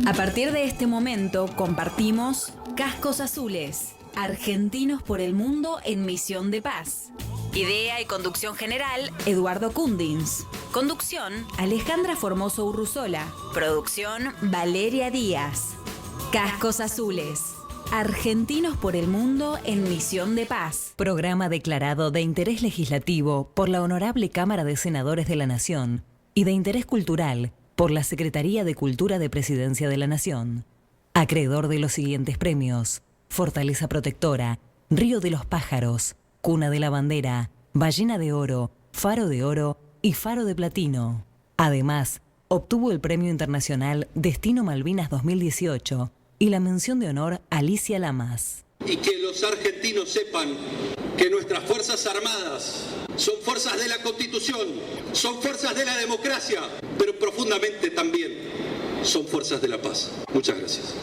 A partir de este momento compartimos Cascos Azules, argentinos por el mundo en misión de paz. Idea y conducción general, Eduardo Kundins. Conducción, Alejandra Formoso Urruzola. Producción, Valeria Díaz. Cascos Azules, argentinos por el mundo en misión de paz. Programa declarado de interés legislativo por la Honorable Cámara de Senadores de la Nación y de interés cultural por la Secretaría de Cultura de Presidencia de la Nación. Acreedor de los siguientes premios: Fortaleza Protectora, Río de los Pájaros, Cuna de la Bandera, Ballena de Oro, Faro de Oro y Faro de Platino. Además, obtuvo el Premio Internacional Destino Malvinas 2018 y la mención de honor Alicia Lamas. Y que los argentinos sepan que nuestras Fuerzas Armadas son fuerzas de la Constitución, son fuerzas de la democracia, pero profundamente también son fuerzas de la paz. Muchas gracias.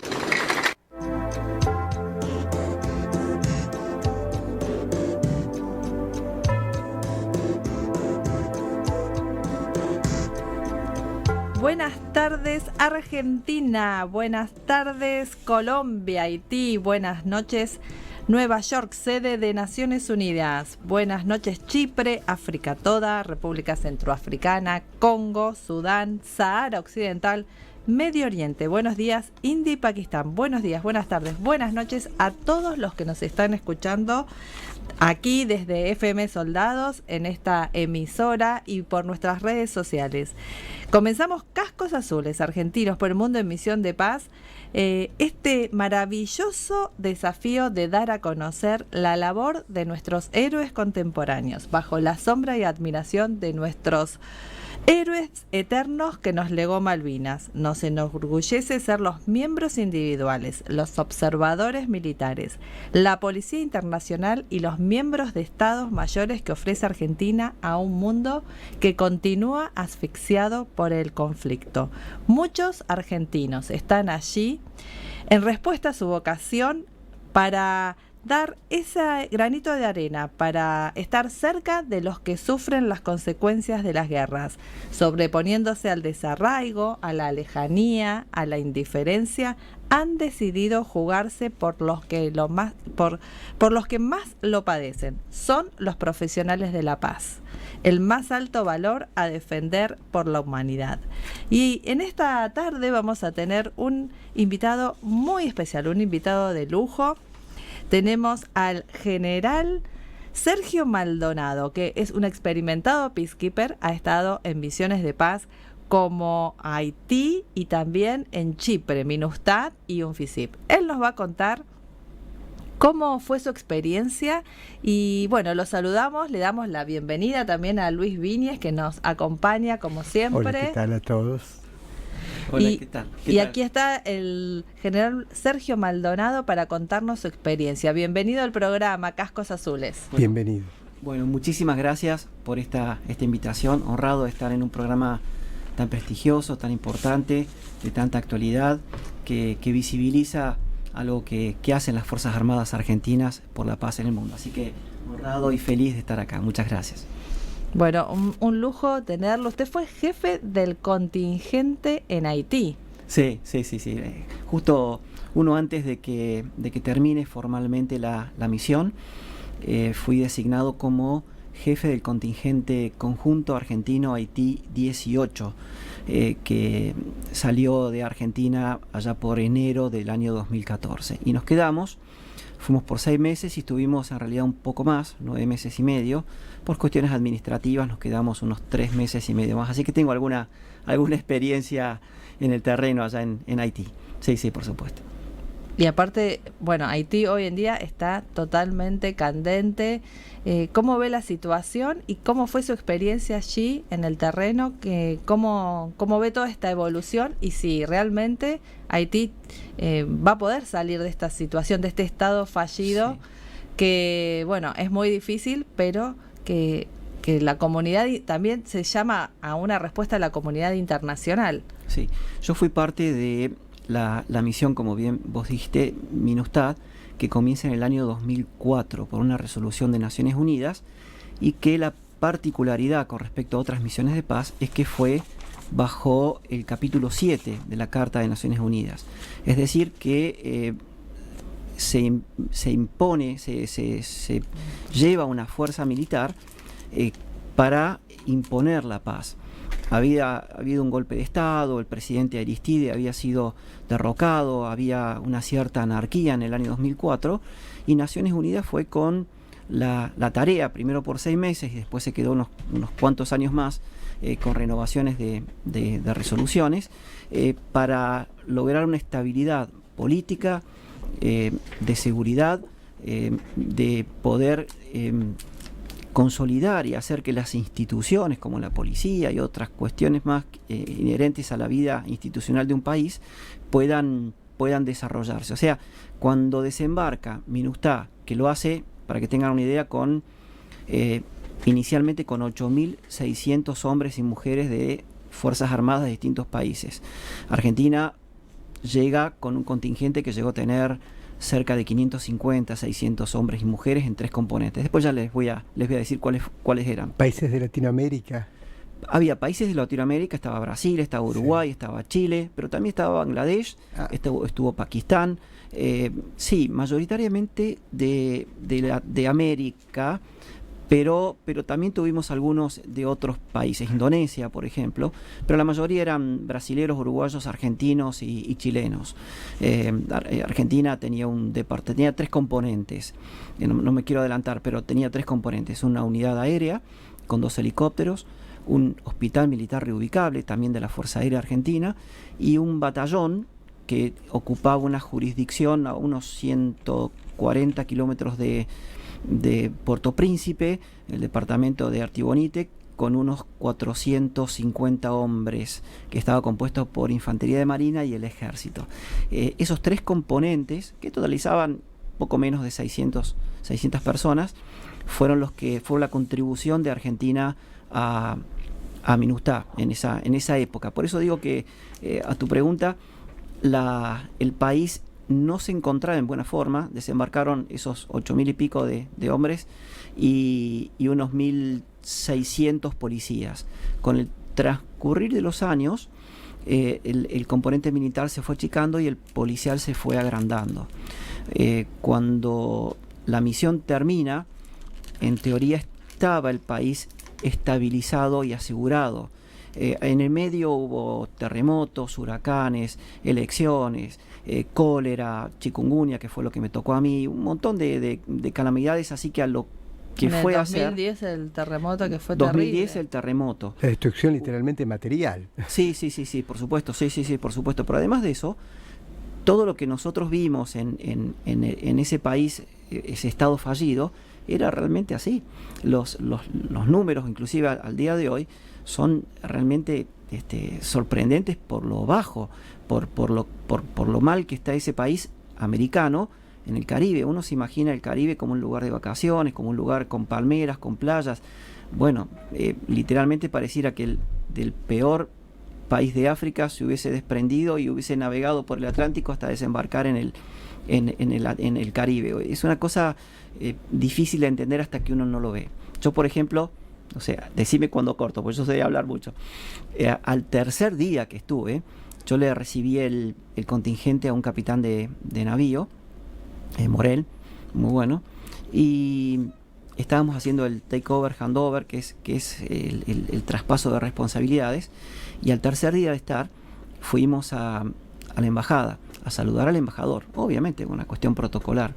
Buenas tardes Argentina, buenas tardes Colombia, Haití, buenas noches Nueva York, sede de Naciones Unidas, buenas noches Chipre, África toda, República Centroafricana, Congo, Sudán, Sahara Occidental, Medio Oriente, buenos días India y Pakistán, buenos días, buenas tardes, buenas noches a todos los que nos están escuchando aquí desde FM Soldados, en esta emisora y por nuestras redes sociales. Comenzamos Cascos Azules, argentinos por el mundo en misión de paz, este maravilloso desafío de dar a conocer la labor de nuestros héroes contemporáneos, bajo la sombra y admiración de nuestros héroes eternos que nos legó Malvinas. Nos enorgullece ser los miembros individuales, los observadores militares, la Policía Internacional y los miembros de estados mayores que ofrece Argentina a un mundo que continúa asfixiado por el conflicto. Muchos argentinos están allí en respuesta a su vocación para dar ese granito de arena, para estar cerca de los que sufren las consecuencias de las guerras, sobreponiéndose al desarraigo, a la lejanía, a la indiferencia. Han decidido jugarse por los que más lo padecen. Son los profesionales de la paz, el más alto valor a defender por la humanidad. Y en esta tarde vamos a tener un invitado muy especial, un invitado de lujo. Tenemos al general Sergio Maldonado, que es un experimentado peacekeeper, ha estado en misiones de paz como Haití y también en Chipre, MINUSTAH y UNFICYP. Él nos va a contar cómo fue su experiencia y bueno, lo saludamos, le damos la bienvenida también a Luis Viñez, que nos acompaña como siempre. Hola, ¿qué tal a todos? Hola, ¿qué tal? Y aquí está el general Sergio Maldonado para contarnos su experiencia. Bienvenido al programa Cascos Azules. Bueno, bienvenido. Bueno, muchísimas gracias por esta invitación. Honrado de estar en un programa tan prestigioso, tan importante, de tanta actualidad, que visibiliza algo que hacen las Fuerzas Armadas Argentinas por la paz en el mundo. Así que honrado y feliz de estar acá. Muchas gracias. Bueno, un lujo tenerlo. Usted fue jefe del contingente en Haití. Sí. Justo uno antes de que termine formalmente la misión, fui designado como jefe del contingente conjunto argentino-Haití 18, que salió de Argentina allá por enero del año 2014. Y nos quedamos, fuimos por 6 meses y estuvimos en realidad un poco más, 9 meses y medio. Por cuestiones administrativas nos quedamos unos 3 meses y medio más. Así que tengo alguna experiencia en el terreno allá en Haití. Sí, por supuesto. Y aparte, bueno, Haití hoy en día está totalmente candente. ¿Cómo ve la situación y cómo fue su experiencia allí en el terreno? ¿Cómo ve toda esta evolución y si realmente Haití va a poder salir de esta situación, de este estado fallido? Sí. Que, bueno, es muy difícil, pero que la comunidad también se llama a una respuesta a la comunidad internacional. Sí, yo fui parte de la misión, como bien vos dijiste, MINUSTAH, que comienza en el año 2004 por una resolución de Naciones Unidas, y que la particularidad con respecto a otras misiones de paz es que fue bajo el capítulo 7 de la Carta de Naciones Unidas. Es decir, que se impone, se lleva una fuerza militar para imponer la paz. Había habido un golpe de Estado, el presidente Aristide había sido derrocado, había una cierta anarquía en el año 2004 y Naciones Unidas fue con la tarea, primero por 6 meses y después se quedó unos cuantos años más con renovaciones de resoluciones para lograr una estabilidad política, de seguridad, de poder consolidar y hacer que las instituciones como la policía y otras cuestiones más inherentes a la vida institucional de un país puedan desarrollarse. O sea, cuando desembarca MINUSTAH, que lo hace, para que tengan una idea, inicialmente con 8.600 hombres y mujeres de Fuerzas Armadas de distintos países. Argentina llega con un contingente que llegó a tener cerca de 550, 600 hombres y mujeres en 3 componentes. Después ya les voy a decir cuáles eran. ¿Países de Latinoamérica? Había países de Latinoamérica, estaba Brasil, estaba Uruguay, sí, estaba Chile, pero también estaba Bangladesh, estuvo Pakistán, sí, mayoritariamente de América, pero también tuvimos algunos de otros países, Indonesia, por ejemplo, pero la mayoría eran brasileros, uruguayos, argentinos y chilenos. Argentina tenía 3 componentes, no me quiero adelantar, pero tenía 3 componentes, una unidad aérea con 2 helicópteros, un hospital militar reubicable, también de la Fuerza Aérea Argentina, y un batallón que ocupaba una jurisdicción a unos 140 kilómetros de Puerto Príncipe, el departamento de Artibonite, con unos 450 hombres, que estaba compuesto por Infantería de Marina y el Ejército. Esos 3 componentes, que totalizaban poco menos de 600 personas, fueron la contribución de Argentina a MINUSTAH en esa época. Por eso digo que, a tu pregunta, el país no se encontraba en buena forma. Desembarcaron esos 8.000 y pico de hombres y unos 1.600 policías. Con el transcurrir de los años, el componente militar se fue achicando y el policial se fue agrandando. Cuando la misión termina, en teoría estaba el país estabilizado y asegurado. En el medio hubo terremotos, huracanes, elecciones, cólera, chikungunya, que fue lo que me tocó a mí, un montón de calamidades, así que a lo que fue a ser... 2010 el terremoto que fue 2010 terrible. El terremoto. La destrucción literalmente material. Sí, por supuesto, sí, por supuesto. Pero además de eso, todo lo que nosotros vimos en ese país, ese estado fallido, era realmente así. Los números, inclusive al día de hoy, son realmente sorprendentes por lo bajo, por lo mal que está ese país americano en el Caribe. Uno se imagina el Caribe como un lugar de vacaciones, como un lugar con palmeras, con playas. Bueno, literalmente pareciera que del peor país de África se hubiese desprendido y hubiese navegado por el Atlántico hasta desembarcar en el Caribe. Es una cosa difícil de entender hasta que uno no lo ve. Yo, por ejemplo, o sea, decime cuando corto, porque yo sé hablar mucho. Al tercer día que estuve, yo le recibí el contingente a un capitán de navío, Morel, muy bueno, y estábamos haciendo el takeover, handover, que es el traspaso de responsabilidades, y al tercer día de estar, fuimos a la embajada, a saludar al embajador, obviamente, una cuestión protocolar.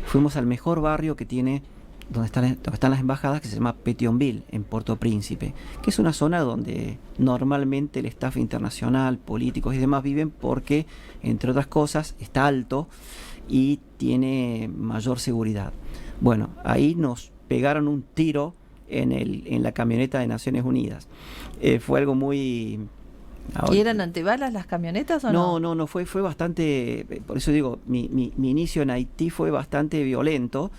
Fuimos al mejor barrio que tiene, donde están las embajadas, que se llama Petionville, en Puerto Príncipe, que es una zona donde normalmente el staff internacional, políticos y demás viven porque, entre otras cosas, está alto y tiene mayor seguridad. Bueno, ahí nos pegaron un tiro en la camioneta de Naciones Unidas. Fue algo muy... ¿Y eran antibalas las camionetas o no? No, fue bastante, por eso digo, mi inicio en Haití fue bastante violento,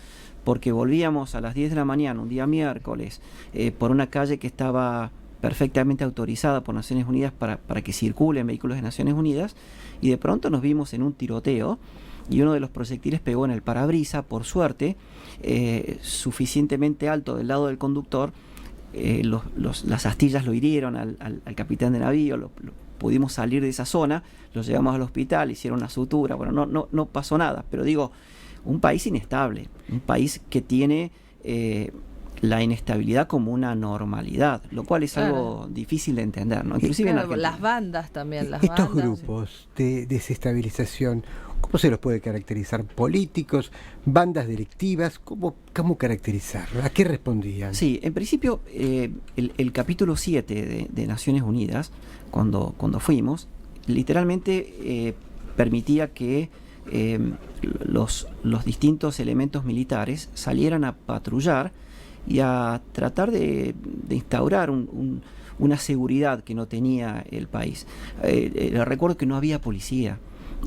porque volvíamos a las 10 de la mañana, un día miércoles, por una calle que estaba perfectamente autorizada por Naciones Unidas para que circulen vehículos de Naciones Unidas, y de pronto nos vimos en un tiroteo, y uno de los proyectiles pegó en el parabrisas, por suerte, suficientemente alto del lado del conductor, las astillas lo hirieron al capitán de navío, pudimos salir de esa zona, lo llevamos al hospital, hicieron una sutura, bueno, no pasó nada, pero digo, un país inestable, un país que tiene la inestabilidad como una normalidad, lo cual es algo difícil de entender, ¿no? Inclusive en Argentina. Las bandas también, Estos grupos de desestabilización, ¿cómo se los puede caracterizar? ¿Políticos? ¿Bandas delictivas? ¿Cómo caracterizarlos? ¿A qué respondían? Sí, en principio el capítulo 7 de Naciones Unidas, cuando fuimos, literalmente permitía que los distintos elementos militares salieran a patrullar y a tratar de instaurar una seguridad que no tenía el país. Recuerdo que no había policía,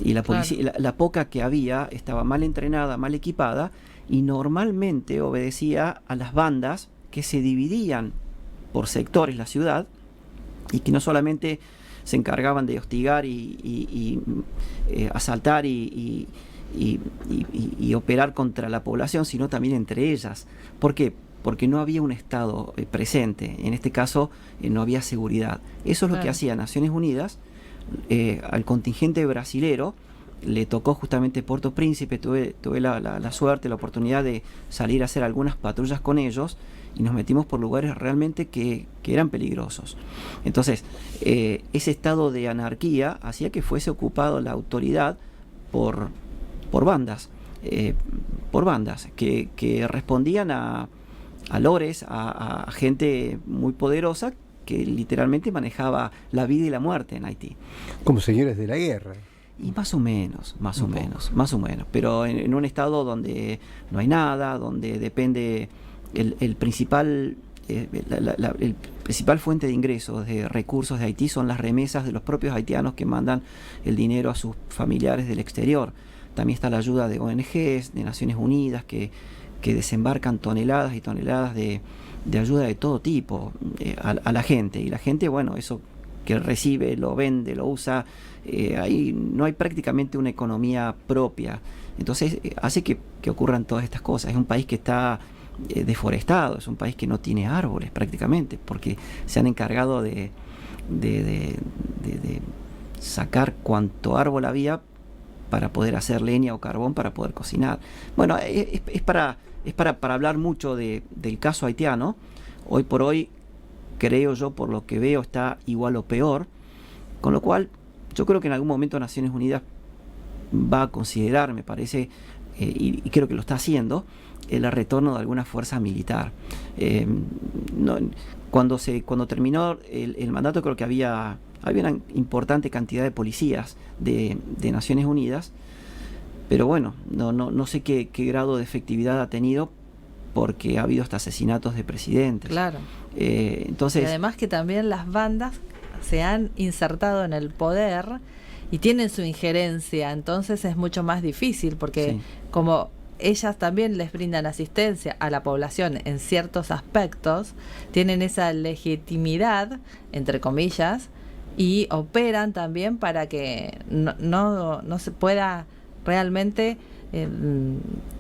y la policía, la poca que había estaba mal entrenada, mal equipada, y normalmente obedecía a las bandas que se dividían por sectores la ciudad, y que no solamente se encargaban de hostigar y asaltar y operar contra la población, sino también entre ellas. ¿Por qué? Porque no había un Estado presente. En este caso no había seguridad. Eso es lo que hacía Naciones Unidas. Al contingente brasilero le tocó justamente Puerto Príncipe. Tuve la suerte, la oportunidad de salir a hacer algunas patrullas con ellos, y nos metimos por lugares realmente que eran peligrosos. Entonces, ese estado de anarquía hacía que fuese ocupado la autoridad por bandas, que respondían a lores, a gente muy poderosa que literalmente manejaba la vida y la muerte en Haití. Como señores de la guerra. Y más o menos, pero en un estado donde no hay nada, donde depende el principal fuente de ingresos, de recursos de Haití, son las remesas de los propios haitianos que mandan el dinero a sus familiares del exterior. También está la ayuda de ONGs, de Naciones Unidas, que desembarcan toneladas y toneladas de ayuda de todo tipo a la gente. Y la gente, bueno, eso que recibe, lo vende, lo usa, ahí no hay prácticamente una economía propia. Entonces hace que ocurran todas estas cosas. Es un país que está deforestado, es un país que no tiene árboles prácticamente, porque se han encargado de sacar cuanto árbol había para poder hacer leña o carbón para poder cocinar. Bueno, es para hablar mucho del caso haitiano. Hoy por hoy, creo yo, por lo que veo, está igual o peor, con lo cual yo creo que en algún momento Naciones Unidas va a considerar, me parece, y creo que lo está haciendo, el retorno de alguna fuerza militar. Cuando terminó el mandato, creo que había una importante cantidad de policías de Naciones Unidas, pero bueno, no sé qué grado de efectividad ha tenido, porque ha habido hasta asesinatos de presidentes. Claro. Entonces, y además que también las bandas se han insertado en el poder y tienen su injerencia, entonces es mucho más difícil, porque como ellas también les brindan asistencia a la población en ciertos aspectos, tienen esa legitimidad, entre comillas, y operan también para que no se pueda realmente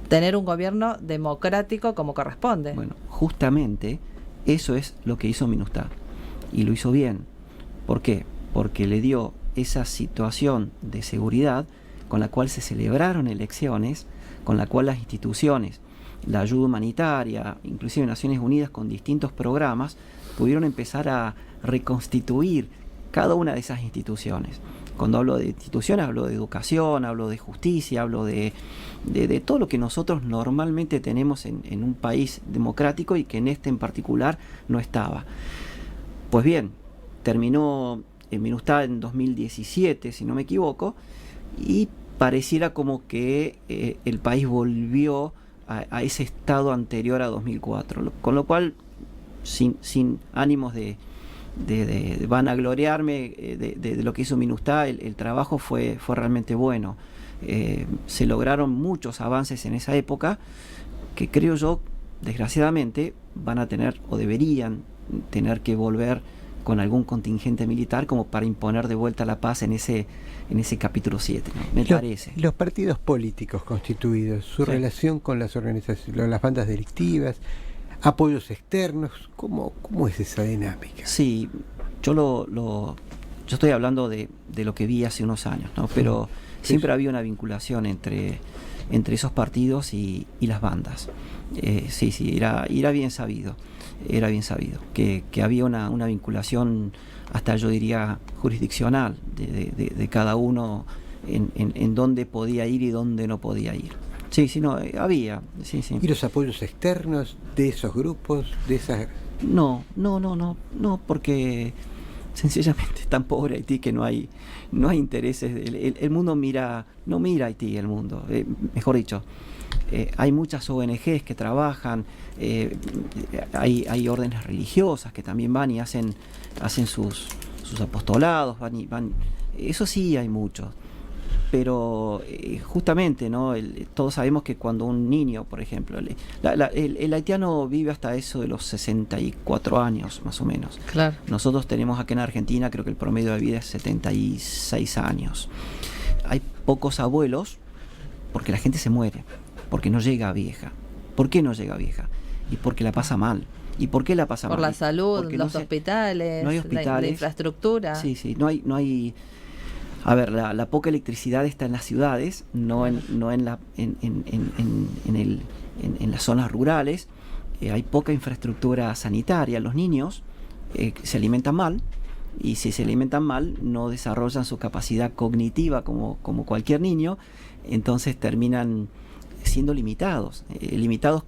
tener un gobierno democrático como corresponde. Bueno, justamente eso es lo que hizo MINUSTAH, y lo hizo bien. ¿Por qué? Porque le dio esa situación de seguridad con la cual se celebraron elecciones, con la cual las instituciones, la ayuda humanitaria, inclusive Naciones Unidas con distintos programas, pudieron empezar a reconstituir cada una de esas instituciones. Cuando hablo de instituciones, hablo de educación, hablo de justicia, hablo de todo lo que nosotros normalmente tenemos en un país democrático, y que en este en particular no estaba. Pues bien, terminó en MINUSTAH en 2017, si no me equivoco, y pareciera como que el país volvió a ese estado anterior a 2004, con lo cual, sin ánimos de vanagloriarme de lo que hizo MINUSTAH, el trabajo fue realmente bueno. Se lograron muchos avances en esa época que, creo yo, desgraciadamente van a tener, o deberían tener, que volver con algún contingente militar como para imponer de vuelta la paz en ese capítulo 7, ¿no? Me parece. Los partidos políticos constituidos, su relación con las organizaciones, las bandas delictivas, apoyos externos, ¿cómo es esa dinámica? Sí, yo estoy hablando de lo que vi hace unos años, ¿no? Pero siempre había una vinculación entre esos partidos y las bandas. Sí, era bien sabido, que había una vinculación, hasta yo diría jurisdiccional, de cada uno en dónde podía ir y dónde no podía ir. Sí, no, había, sí. ¿Y los apoyos externos de esos grupos, de esas...? No, porque sencillamente es tan pobre Haití que no hay intereses. El mundo no mira a Haití, el mundo, mejor dicho. Hay muchas ONGs que trabajan, hay órdenes religiosas que también van y hacen sus apostolados, van, eso sí hay muchos. Pero justamente, ¿no? Todos sabemos que cuando un niño, por ejemplo, el haitiano vive hasta eso de los 64 años, más o menos. Claro. Nosotros tenemos acá en Argentina, creo que el promedio de vida es 76 años. Hay pocos abuelos porque la gente se muere, porque no llega vieja. ¿Por qué no llega vieja? Y porque la pasa mal. ¿Y por qué la pasa mal? Por la salud, porque los hospitales, no hay hospitales, la infraestructura. Sí, no hay. A ver, la poca electricidad está en las ciudades, no en las zonas rurales. Hay poca infraestructura sanitaria. Los niños se alimentan mal, y si se alimentan mal no desarrollan su capacidad cognitiva como cualquier niño, entonces terminan siendo limitados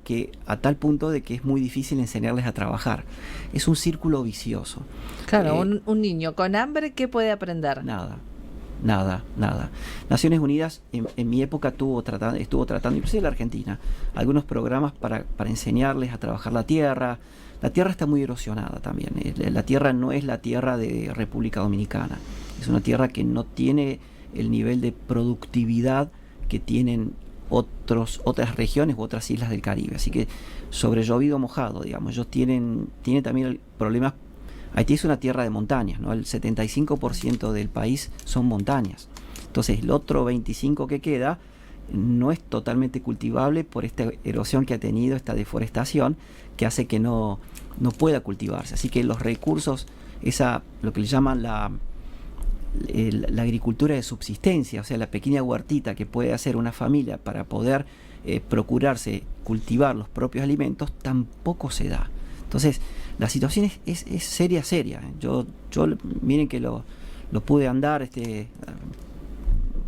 que a tal punto de que es muy difícil enseñarles a trabajar. Es un círculo vicioso. Claro, un niño con hambre, ¿qué puede aprender? Nada. Naciones Unidas en mi época estuvo tratando, inclusive la Argentina, algunos programas para enseñarles a trabajar la tierra. La tierra está muy erosionada también. La tierra no es la tierra de República Dominicana. Es una tierra que no tiene el nivel de productividad que tienen otras regiones u otras islas del Caribe. Así que sobre llovido mojado, digamos. Ellos tienen también problemas. Haití es una tierra de montañas, ¿no? El 75% del país son montañas. Entonces el otro 25% que queda no es totalmente cultivable por esta erosión que ha tenido, esta deforestación, que hace que no pueda cultivarse. Así que los recursos, lo que le llaman la agricultura de subsistencia, o sea, la pequeña huertita que puede hacer una familia para poder procurarse cultivar los propios alimentos, tampoco se da. Entonces, la situación es seria. Yo miren que lo pude andar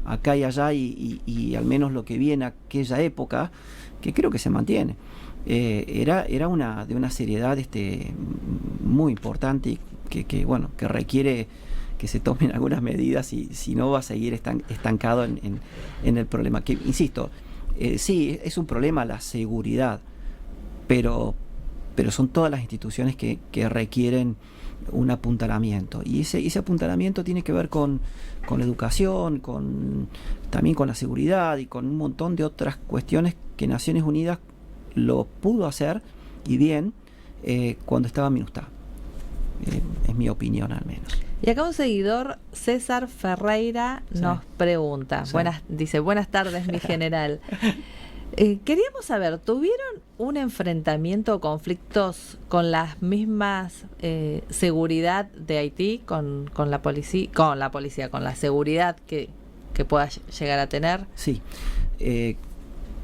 acá y allá, y al menos lo que vi en aquella época, que creo que se mantiene, era de una seriedad muy importante, que requiere que se tomen algunas medidas, y si no va a seguir estancado en el problema. Que, insisto, sí, es un problema la seguridad, pero son todas las instituciones que requieren un apuntalamiento, y ese apuntalamiento tiene que ver con la educación, también con la seguridad y con un montón de otras cuestiones que Naciones Unidas lo pudo hacer, y bien, cuando estaba MINUSTAH. Es mi opinión, al menos. Y acá un seguidor, César Ferreira, nos pregunta, Sí. dice, buenas tardes, mi general. Queríamos saber, ¿tuvieron un enfrentamiento o conflictos con las mismas seguridad de Haití, con la policía, con la seguridad que pueda llegar a tener? Sí,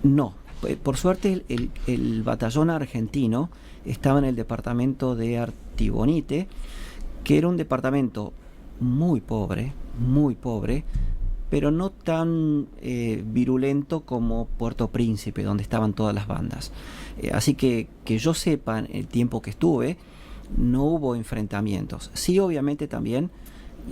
no. Por suerte el batallón argentino estaba en el departamento de Artibonite, que era un departamento muy pobre, pero no tan virulento como Puerto Príncipe, donde estaban todas las bandas. Así que yo sepa, en el tiempo que estuve, no hubo enfrentamientos. Sí, obviamente también,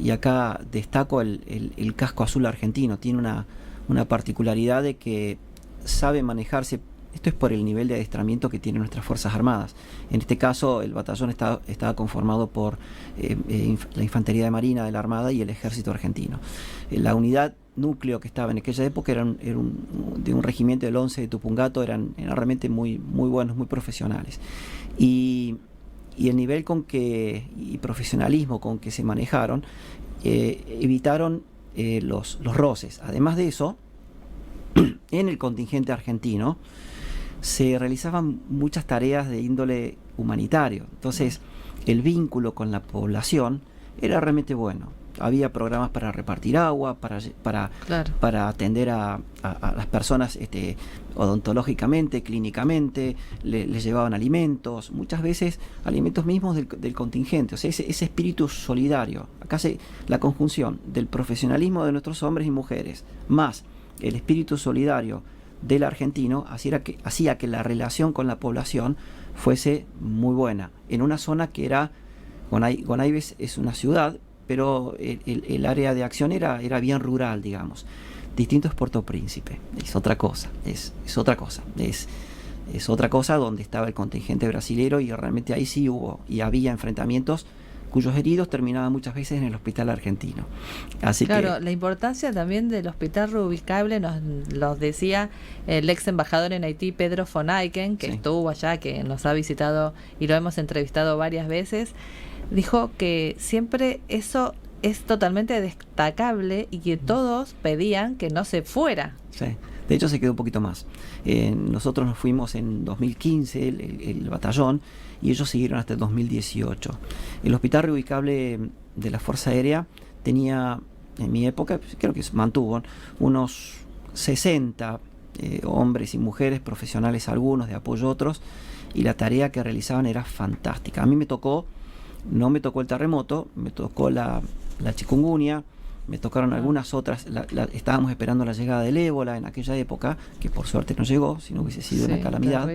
y acá destaco el casco azul argentino, tiene una particularidad de que sabe manejarse. Esto es por el nivel de adiestramiento que tienen nuestras Fuerzas Armadas. En este caso, el batallón estaba conformado por la Infantería de Marina de la Armada y el Ejército Argentino. La unidad núcleo que estaba en aquella época era de un regimiento del 11 de Tupungato, eran realmente muy buenos, muy profesionales. Y el nivel y profesionalismo con que se manejaron evitaron los roces. Además de eso, en el contingente argentino se realizaban muchas tareas de índole humanitario. Entonces, el vínculo con la población era realmente bueno. Había programas para repartir agua, para atender a las personas odontológicamente, clínicamente, les llevaban alimentos, muchas veces alimentos mismos del contingente. O sea, ese espíritu solidario. Acá la conjunción del profesionalismo de nuestros hombres y mujeres, más el espíritu solidario del argentino, hacía que la relación con la población fuese muy buena. En una zona que era, Gonaives es una ciudad, pero el área de acción era bien rural, digamos. Distinto es Puerto Príncipe, es otra cosa, es otra cosa donde estaba el contingente brasilero, y realmente ahí sí hubo y había enfrentamientos cuyos heridos terminaban muchas veces en el hospital argentino. Así claro, que la importancia también del hospital reubicable nos decía el ex embajador en Haití, Pedro von Aiken, que estuvo allá, que nos ha visitado y lo hemos entrevistado varias veces. Dijo que siempre eso es totalmente destacable y que todos pedían que no se fuera. Sí, de hecho se quedó un poquito más. Nosotros nos fuimos en 2015, el batallón, y ellos siguieron hasta el 2018. El hospital reubicable de la Fuerza Aérea tenía, en mi época, creo que mantuvo unos 60 hombres y mujeres, profesionales algunos, de apoyo otros, y la tarea que realizaban era fantástica. A mí no me tocó el terremoto, me tocó la chikungunya, me tocaron algunas otras. Estábamos esperando la llegada del ébola en aquella época, que por suerte no llegó, si no hubiese sido una calamidad.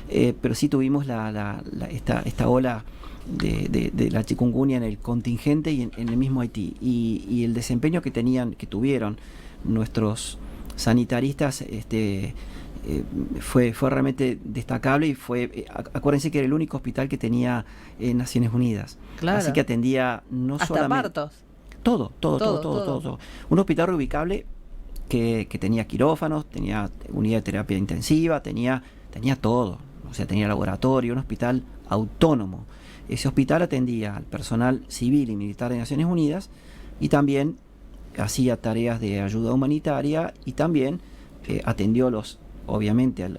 Pero sí tuvimos esta ola de la chikungunya en el contingente y en el mismo Haití. Y el desempeño que tuvieron nuestros sanitaristas fue realmente destacable, y acuérdense que era el único hospital que tenía Naciones Unidas. Claro. Así que atendía hasta solamente partos. Todo. Un hospital reubicable que tenía quirófanos, tenía unidad de terapia intensiva, tenía todo. O sea, tenía laboratorio, un hospital autónomo. Ese hospital atendía al personal civil y militar de Naciones Unidas, y también hacía tareas de ayuda humanitaria, y también atendió obviamente a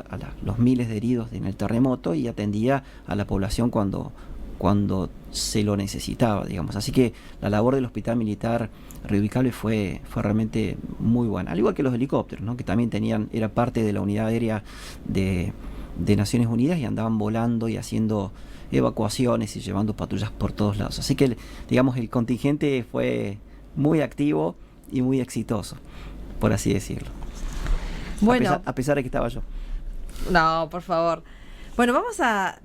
los miles de heridos en el terremoto, y atendía a la población cuando se lo necesitaba, digamos. Así que la labor del hospital militar reubicable fue realmente muy buena, al igual que los helicópteros, ¿no? Que también era parte de la unidad aérea de Naciones Unidas, y andaban volando y haciendo evacuaciones y llevando patrullas por todos lados. Así que, digamos, el contingente fue muy activo y muy exitoso, por así decirlo. Bueno, a pesar de que estaba yo. No, por favor. Bueno, vamos a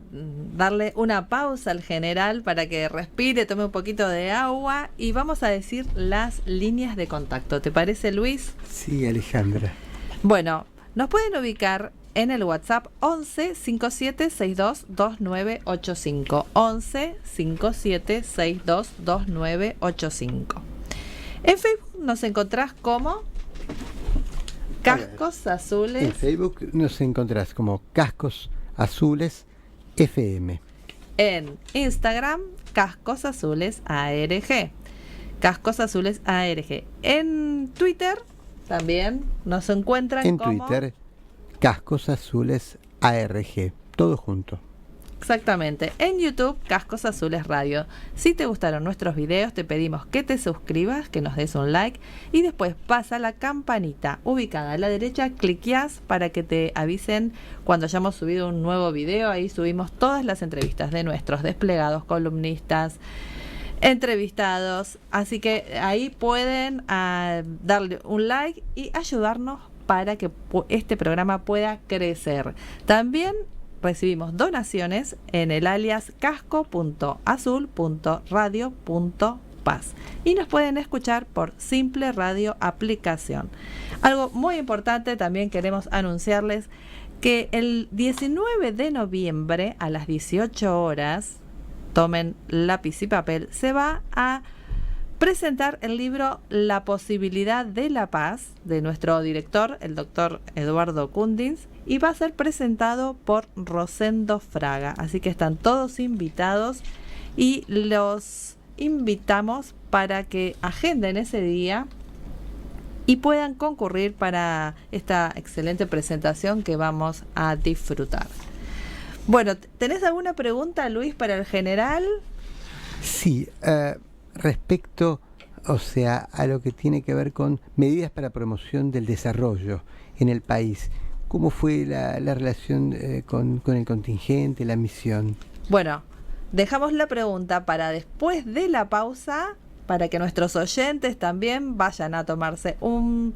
darle una pausa al general para que respire, tome un poquito de agua, y vamos a decir las líneas de contacto. ¿Te parece, Luis? Sí, Alejandra. Bueno, nos pueden ubicar en el WhatsApp 11 57 62 2985. 11 57 62 2985. En Facebook nos encontrás como Cascos Azules. En Facebook nos encontrás como Cascos Azules FM. En Instagram, Cascos Azules ARG. Cascos Azules ARG. En Twitter también nos encuentran en como Twitter, Cascos Azules ARG. Todo junto. Exactamente. En YouTube, Cascos Azules Radio. Si te gustaron nuestros videos, te pedimos que te suscribas, que nos des un like, y después pasa la campanita ubicada a la derecha, cliqueás para que te avisen cuando hayamos subido un nuevo video. Ahí subimos todas las entrevistas de nuestros desplegados, columnistas, entrevistados. Así que ahí pueden darle un like y ayudarnos para que este programa pueda crecer. También recibimos donaciones en el alias casco.azul.radio.paz, y nos pueden escuchar por Simple Radio Aplicación. Algo muy importante, también queremos anunciarles que el 19 de noviembre a las 18 horas, tomen lápiz y papel, se va a presentar el libro La Posibilidad de la Paz, de nuestro director, el doctor Eduardo Kundins, y va a ser presentado por Rosendo Fraga. Así que están todos invitados, y los invitamos para que agenden ese día y puedan concurrir para esta excelente presentación que vamos a disfrutar. Bueno, ¿tenés alguna pregunta, Luis, para el general? Sí, respecto, o sea, a lo que tiene que ver con medidas para promoción del desarrollo en el país. ¿Cómo fue la relación con el contingente, la misión? Bueno, dejamos la pregunta para después de la pausa, para que nuestros oyentes también vayan a tomarse hoy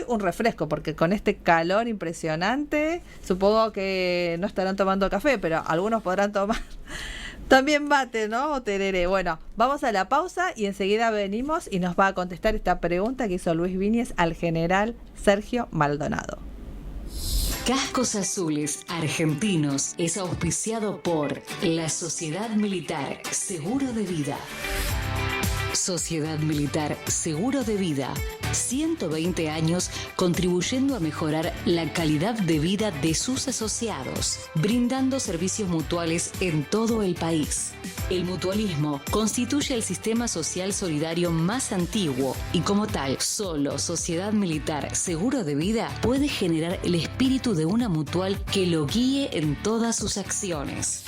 un refresco, porque con este calor impresionante, supongo que no estarán tomando café, pero algunos podrán tomar también mate, ¿no? O tereré. Bueno, vamos a la pausa y enseguida venimos y nos va a contestar esta pregunta que hizo Luis Viñes al general Sergio Maldonado. Cascos Azules Argentinos es auspiciado por la Sociedad Militar Seguro de Vida. Sociedad Militar Seguro de Vida, 120 años contribuyendo a mejorar la calidad de vida de sus asociados, brindando servicios mutuales en todo el país. El mutualismo constituye el sistema social solidario más antiguo y como tal, solo Sociedad Militar Seguro de Vida puede generar el espíritu de una mutual que lo guíe en todas sus acciones.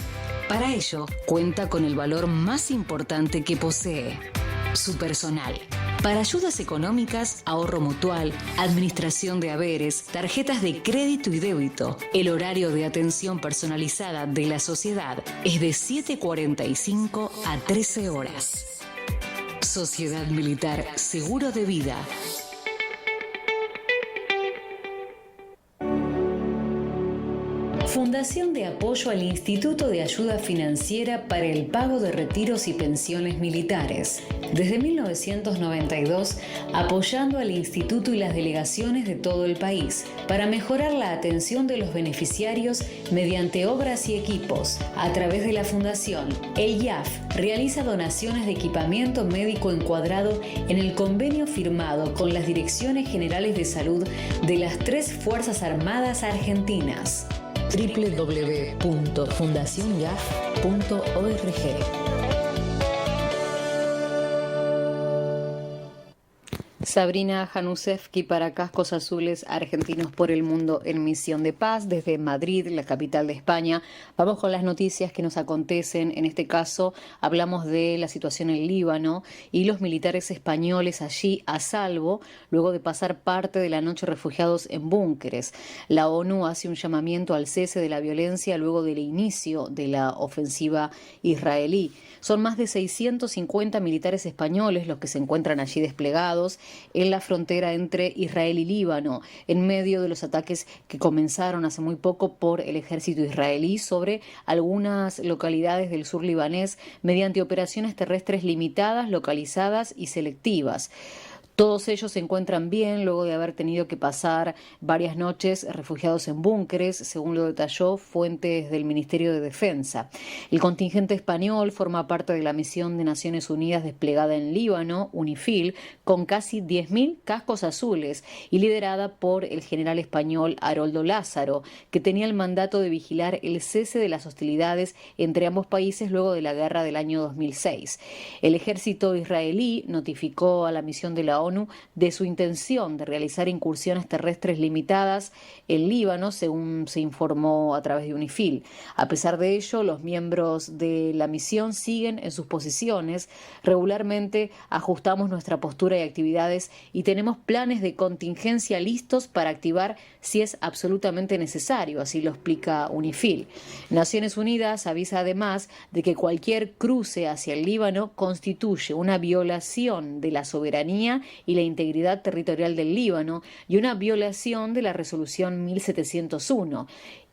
Para ello, cuenta con el valor más importante que posee: su personal. Para ayudas económicas, ahorro mutual, administración de haberes, tarjetas de crédito y débito, el horario de atención personalizada de la sociedad es de 7:45 a 13 horas. Sociedad Militar Seguro de Vida. Fundación de apoyo al Instituto de Ayuda Financiera para el Pago de Retiros y Pensiones Militares. Desde 1992, apoyando al Instituto y las delegaciones de todo el país para mejorar la atención de los beneficiarios mediante obras y equipos. A través de la Fundación, el IAF realiza donaciones de equipamiento médico encuadrado en el convenio firmado con las Direcciones Generales de Salud de las 3 Fuerzas Armadas Argentinas. www.fundacionyaf.org. Sabrina Janusevsky para Cascos Azules Argentinos por el Mundo en Misión de Paz desde Madrid, la capital de España. Vamos con las noticias que nos acontecen. En este caso hablamos de la situación en Líbano y los militares españoles allí a salvo luego de pasar parte de la noche refugiados en búnkeres. La ONU hace un llamamiento al cese de la violencia luego del inicio de la ofensiva israelí. Son más de 650 militares españoles los que se encuentran allí desplegados en la frontera entre Israel y Líbano, en medio de los ataques que comenzaron hace muy poco por el ejército israelí sobre algunas localidades del sur libanés mediante operaciones terrestres limitadas, localizadas y selectivas. Todos ellos se encuentran bien luego de haber tenido que pasar varias noches refugiados en búnkeres, según lo detalló fuentes del Ministerio de Defensa. El contingente español forma parte de la misión de Naciones Unidas desplegada en Líbano, UNIFIL, con casi 10.000 cascos azules y liderada por el general español Haroldo Lázaro, que tenía el mandato de vigilar el cese de las hostilidades entre ambos países luego de la guerra del año 2006. El ejército israelí notificó a la misión de la ONU de su intención de realizar incursiones terrestres limitadas en Líbano, según se informó a través de UNIFIL. A pesar de ello, los miembros de la misión siguen en sus posiciones. Regularmente ajustamos nuestra postura y actividades y tenemos planes de contingencia listos para activar si es absolutamente necesario, así lo explica UNIFIL. Naciones Unidas avisa además de que cualquier cruce hacia el Líbano constituye una violación de la soberanía y la integridad territorial del Líbano y una violación de la resolución 1701.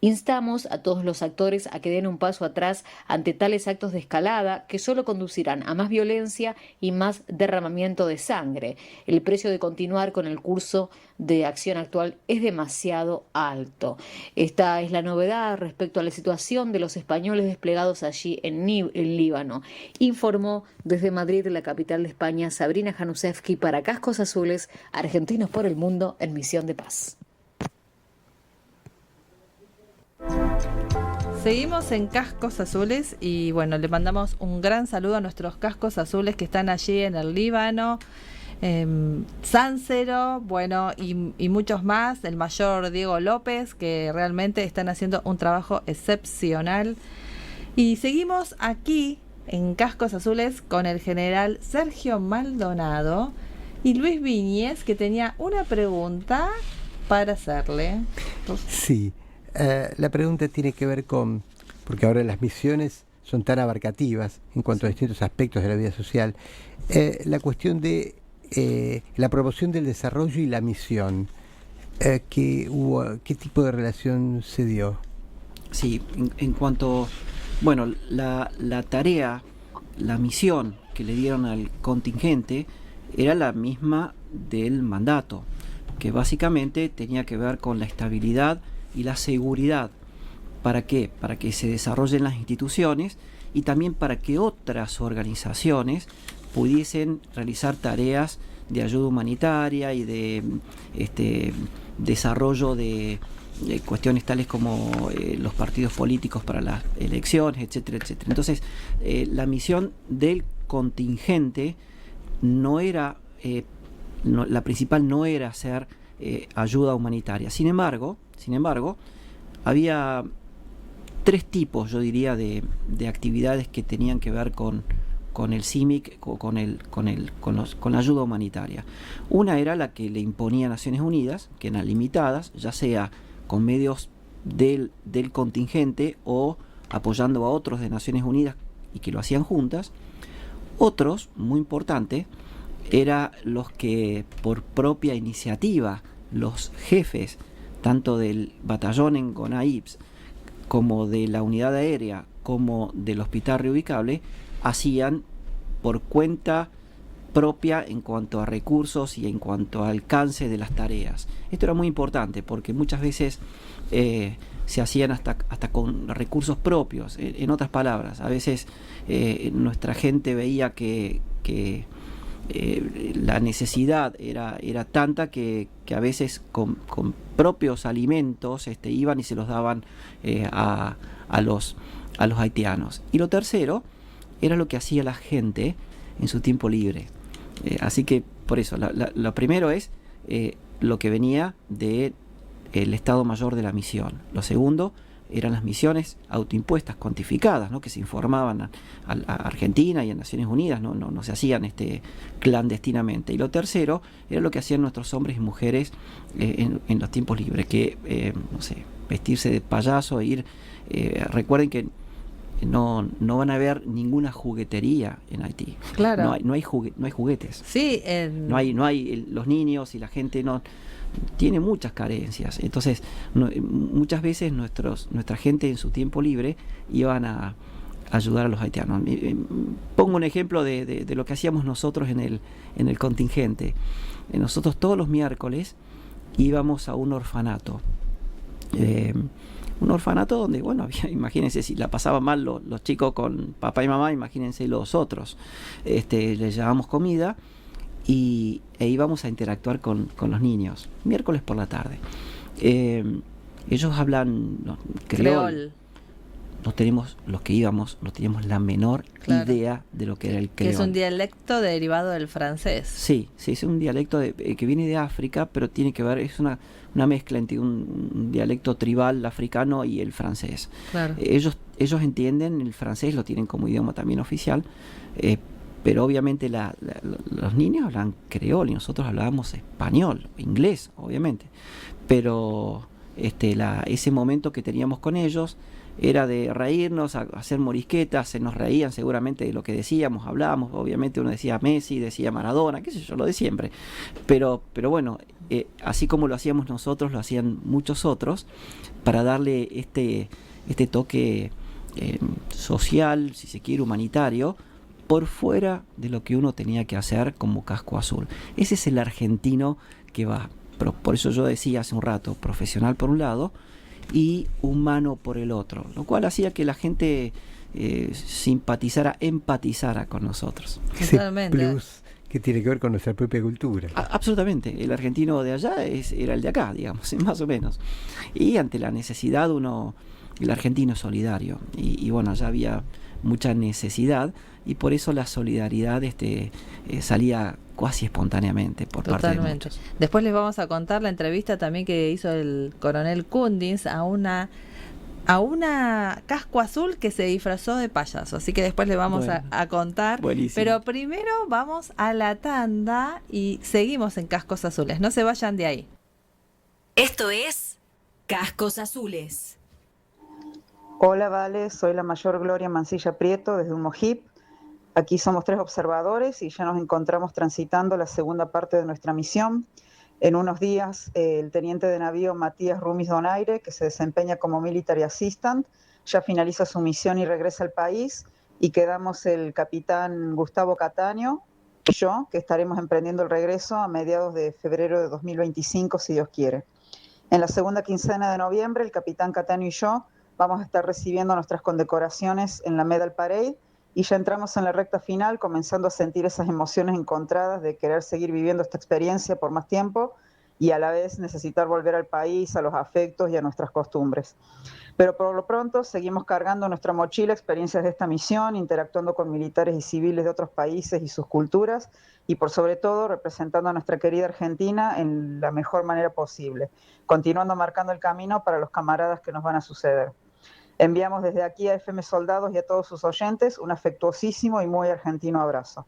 Instamos a todos los actores a que den un paso atrás ante tales actos de escalada que solo conducirán a más violencia y más derramamiento de sangre. El precio de continuar con el curso de acción actual es demasiado alto. Esta es la novedad respecto a la situación de los españoles desplegados allí en Líbano. Informó desde Madrid, la capital de España, Sabrina Janusevsky para Cascos Azules, Argentinos por el Mundo en Misión de Paz. Seguimos en Cascos Azules y bueno, le mandamos un gran saludo a nuestros cascos azules que están allí en el Líbano, Sáncero, bueno, y muchos más, el mayor Diego López, que realmente están haciendo un trabajo excepcional. Y seguimos aquí en Cascos Azules con el general Sergio Maldonado y Luis Viñez, que tenía una pregunta para hacerle. Sí, la pregunta tiene que ver con, porque ahora las misiones son tan abarcativas en cuanto a distintos aspectos de la vida social, la cuestión de la promoción del desarrollo y la misión. ¿Qué tipo de relación se dio? Sí, en cuanto, bueno, la tarea, la misión que le dieron al contingente era la misma del mandato, que básicamente tenía que ver con la estabilidad y la seguridad. ¿Para qué? Para que se desarrollen las instituciones y también para que otras organizaciones pudiesen realizar tareas de ayuda humanitaria y de desarrollo de cuestiones tales como los partidos políticos para las elecciones, etcétera, etcétera. Entonces, la misión del contingente no era, la principal no era hacer ayuda humanitaria. Sin embargo, había tres tipos, yo diría, de actividades que tenían que ver con el CIMIC, con la ayuda humanitaria. Una era la que le imponía Naciones Unidas, que eran limitadas, ya sea con medios del contingente o apoyando a otros de Naciones Unidas y que lo hacían juntas. Otros, muy importante, eran los que por propia iniciativa, los jefes, tanto del batallón en Gonaips, como de la unidad aérea, como del hospital reubicable, hacían por cuenta propia en cuanto a recursos y en cuanto a alcance de las tareas. Esto era muy importante porque muchas veces se hacían hasta con recursos propios. En otras palabras, a veces nuestra gente veía que la necesidad era tanta que a veces con propios alimentos iban y se los daban a los haitianos. Y lo tercero era lo que hacía la gente en su tiempo libre. Así que por eso, lo primero es lo que venía del Estado Mayor de la misión. Lo segundo eran las misiones autoimpuestas, cuantificadas, ¿no? Que se informaban a Argentina y a Naciones Unidas, no se hacían clandestinamente. Y lo tercero era lo que hacían nuestros hombres y mujeres en los tiempos libres, que, vestirse de payaso e ir... recuerden que no van a ver ninguna juguetería en Haití. Claro. No hay juguetes. Sí. No hay los niños y la gente no tiene muchas carencias. Entonces, muchas veces nuestra gente en su tiempo libre iban a ayudar a los haitianos. Pongo un ejemplo de lo que hacíamos nosotros en el contingente. Nosotros todos los miércoles íbamos a un orfanato. Un orfanato donde, bueno, imagínense, si la pasaban mal los chicos con papá y mamá, imagínense los otros. Les llevábamos comida e íbamos a interactuar con los niños, miércoles por la tarde. Ellos hablan creol. Los que íbamos, no teníamos la menor idea de lo que era el creol. Que es un dialecto derivado del francés. Sí, es un dialecto que viene de África, pero tiene que ver, es una mezcla entre un dialecto tribal africano y el francés. Claro. Ellos entienden el francés, lo tienen como idioma también oficial, pero obviamente los niños hablan creol y nosotros hablábamos español, inglés, obviamente. Pero ese momento que teníamos con ellos era de reírnos, hacer morisquetas, se nos reían seguramente de lo que decíamos, hablábamos, obviamente uno decía Messi, decía Maradona, qué sé yo, lo de siempre. Pero bueno, así como lo hacíamos nosotros, lo hacían muchos otros, para darle este toque social, si se quiere, humanitario, por fuera de lo que uno tenía que hacer como casco azul. Ese es el argentino que va, por eso yo decía hace un rato, profesional por un lado y humano por el otro, lo cual hacía que la gente simpatizara, empatizara con nosotros. Totalmente. Ese plus que tiene que ver con nuestra propia cultura. Absolutamente, el argentino de allá era el de acá, digamos, más o menos. Y ante la necesidad el argentino es solidario. Y bueno, ya había mucha necesidad, y por eso la solidaridad salía casi espontáneamente por parte de muchos. Después les vamos a contar la entrevista también que hizo el coronel Kundins a una casco azul que se disfrazó de payaso, así que después les vamos a contar. Buenísimo. Pero primero vamos a la tanda y seguimos en Cascos Azules, no se vayan de ahí. Esto es Cascos Azules. Hola, Vale, soy la mayor Gloria Mancilla Prieto desde Humojip. Aquí somos 3 observadores y ya nos encontramos transitando la segunda parte de nuestra misión. En unos días, el teniente de navío Matías Rumis Donaire, que se desempeña como Military Assistant, ya finaliza su misión y regresa al país, y quedamos el capitán Gustavo Cataño y yo, que estaremos emprendiendo el regreso a mediados de febrero de 2025, si Dios quiere. En la segunda quincena de noviembre, el capitán Cataño y yo vamos a estar recibiendo nuestras condecoraciones en la Medal Parade, y ya entramos en la recta final, comenzando a sentir esas emociones encontradas de querer seguir viviendo esta experiencia por más tiempo y a la vez necesitar volver al país, a los afectos y a nuestras costumbres. Pero por lo pronto seguimos cargando nuestra mochila experiencias de esta misión, interactuando con militares y civiles de otros países y sus culturas, y por sobre todo representando a nuestra querida Argentina en la mejor manera posible, continuando marcando el camino para los camaradas que nos van a suceder. Enviamos desde aquí a FM Soldados y a todos sus oyentes un afectuosísimo y muy argentino abrazo.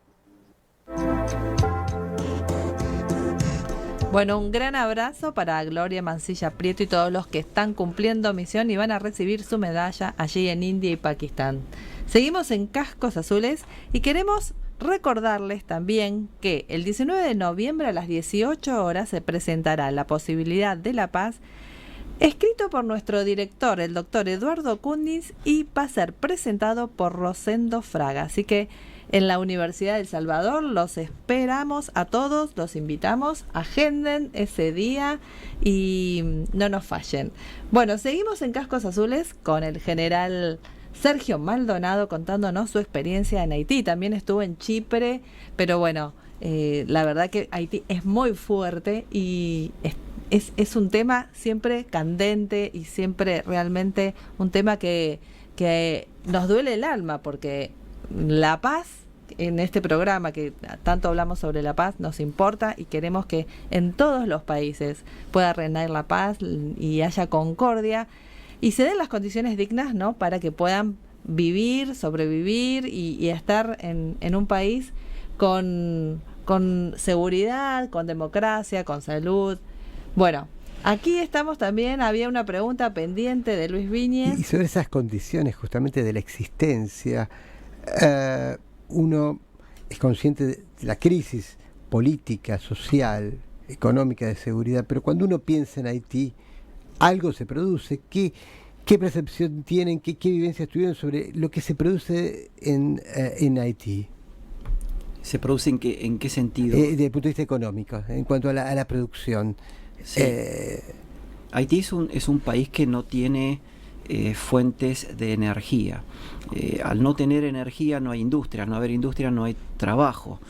Bueno, un gran abrazo para Gloria Mancilla Prieto y todos los que están cumpliendo misión y van a recibir su medalla allí en India y Pakistán. Seguimos en Cascos Azules y queremos recordarles también que el 19 de noviembre a las 18 horas se presentará La Posibilidad de la Paz, escrito por nuestro director, el doctor Eduardo Kundins, y va a ser presentado por Rosendo Fraga. Así que en la Universidad de El Salvador los esperamos a todos, los invitamos, agenden ese día y no nos fallen. Bueno, seguimos en Cascos Azules con el general Sergio Maldonado contándonos su experiencia en Haití. También estuvo en Chipre, pero bueno, la verdad que Haití es muy fuerte y es un tema siempre candente y siempre realmente un tema que nos duele el alma, porque la paz en este programa que tanto hablamos sobre la paz nos importa y queremos que en todos los países pueda reinar la paz y haya concordia y se den las condiciones dignas, ¿no?, para que puedan vivir, sobrevivir y estar en un país con seguridad, con democracia, con salud. Bueno, aquí estamos también, había una pregunta pendiente de Luis Viñez. Y sobre esas condiciones justamente de la existencia, uno es consciente de la crisis política, social, económica, de seguridad, pero cuando uno piensa en Haití, algo se produce. ¿Qué percepción tienen, qué vivencias tuvieron sobre lo que se produce en Haití? ¿Se produce en qué sentido? Desde el punto de vista económico, en cuanto a la producción. Sí. Haití es un país que no tiene fuentes de energía. Al no tener energía no hay industria, al no haber industria no hay trabajo.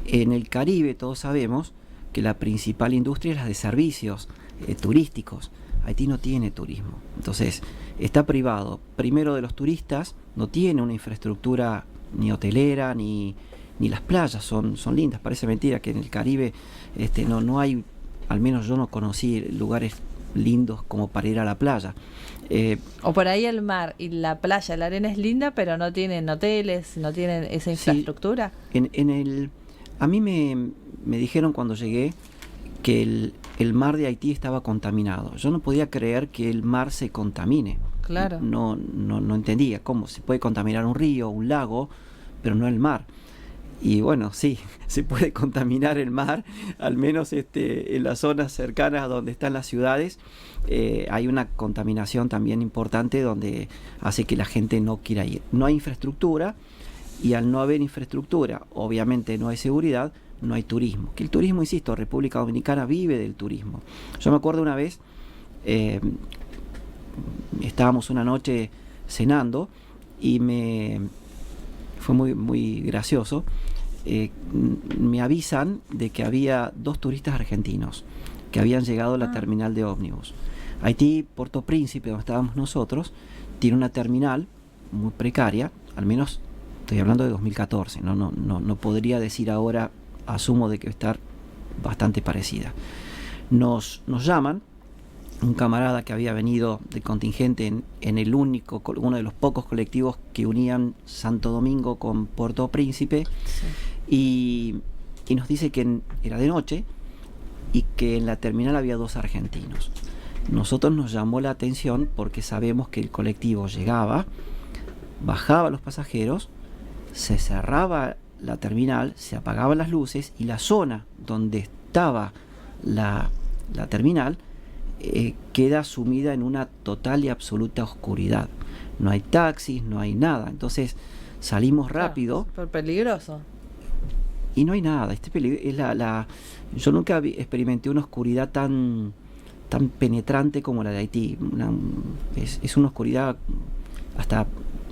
En el Caribe todos sabemos que la principal industria es la de servicios turísticos. Haití no tiene turismo, entonces está privado primero de los turistas, no tiene una infraestructura ni hotelera ni las playas son lindas. Parece mentira que en el Caribe no hay, al menos yo no conocí lugares lindos como para ir a la playa. O por ahí el mar y la playa, la arena es linda, pero no tienen hoteles, no tienen esa infraestructura. Sí, a mí me dijeron cuando llegué que el mar de Haití estaba contaminado. Yo no podía creer que el mar se contamine. Claro. No entendía cómo se puede contaminar un río, un lago, pero no el mar. Y bueno, sí, se puede contaminar el mar, al menos en las zonas cercanas a donde están las ciudades. Hay una contaminación también importante donde hace que la gente no quiera ir. No hay infraestructura, y al no haber infraestructura, obviamente no hay seguridad, no hay turismo. Que el turismo, insisto, República Dominicana vive del turismo. Yo me acuerdo una vez, estábamos una noche cenando y fue muy, muy gracioso. Me avisan de que había 2 turistas argentinos que habían llegado a la terminal de ómnibus. Haití, Puerto Príncipe, donde estábamos nosotros, tiene una terminal muy precaria, al menos estoy hablando de 2014, no podría decir ahora, asumo de que va a estar bastante parecida. Nos llaman, un camarada que había venido de contingente en el uno de los pocos colectivos que unían Santo Domingo con Puerto Príncipe, y nos dice que era de noche y que en la terminal había 2 argentinos. Nosotros nos llamó la atención porque sabemos que el colectivo llegaba, bajaba a los pasajeros, se cerraba la terminal, se apagaban las luces y la zona donde estaba la terminal queda sumida en una total y absoluta oscuridad. No hay taxis, no hay nada. Entonces salimos rápido. Súper peligroso. Y no hay nada. Yo nunca experimenté una oscuridad tan penetrante como la de Haití. Es una oscuridad hasta,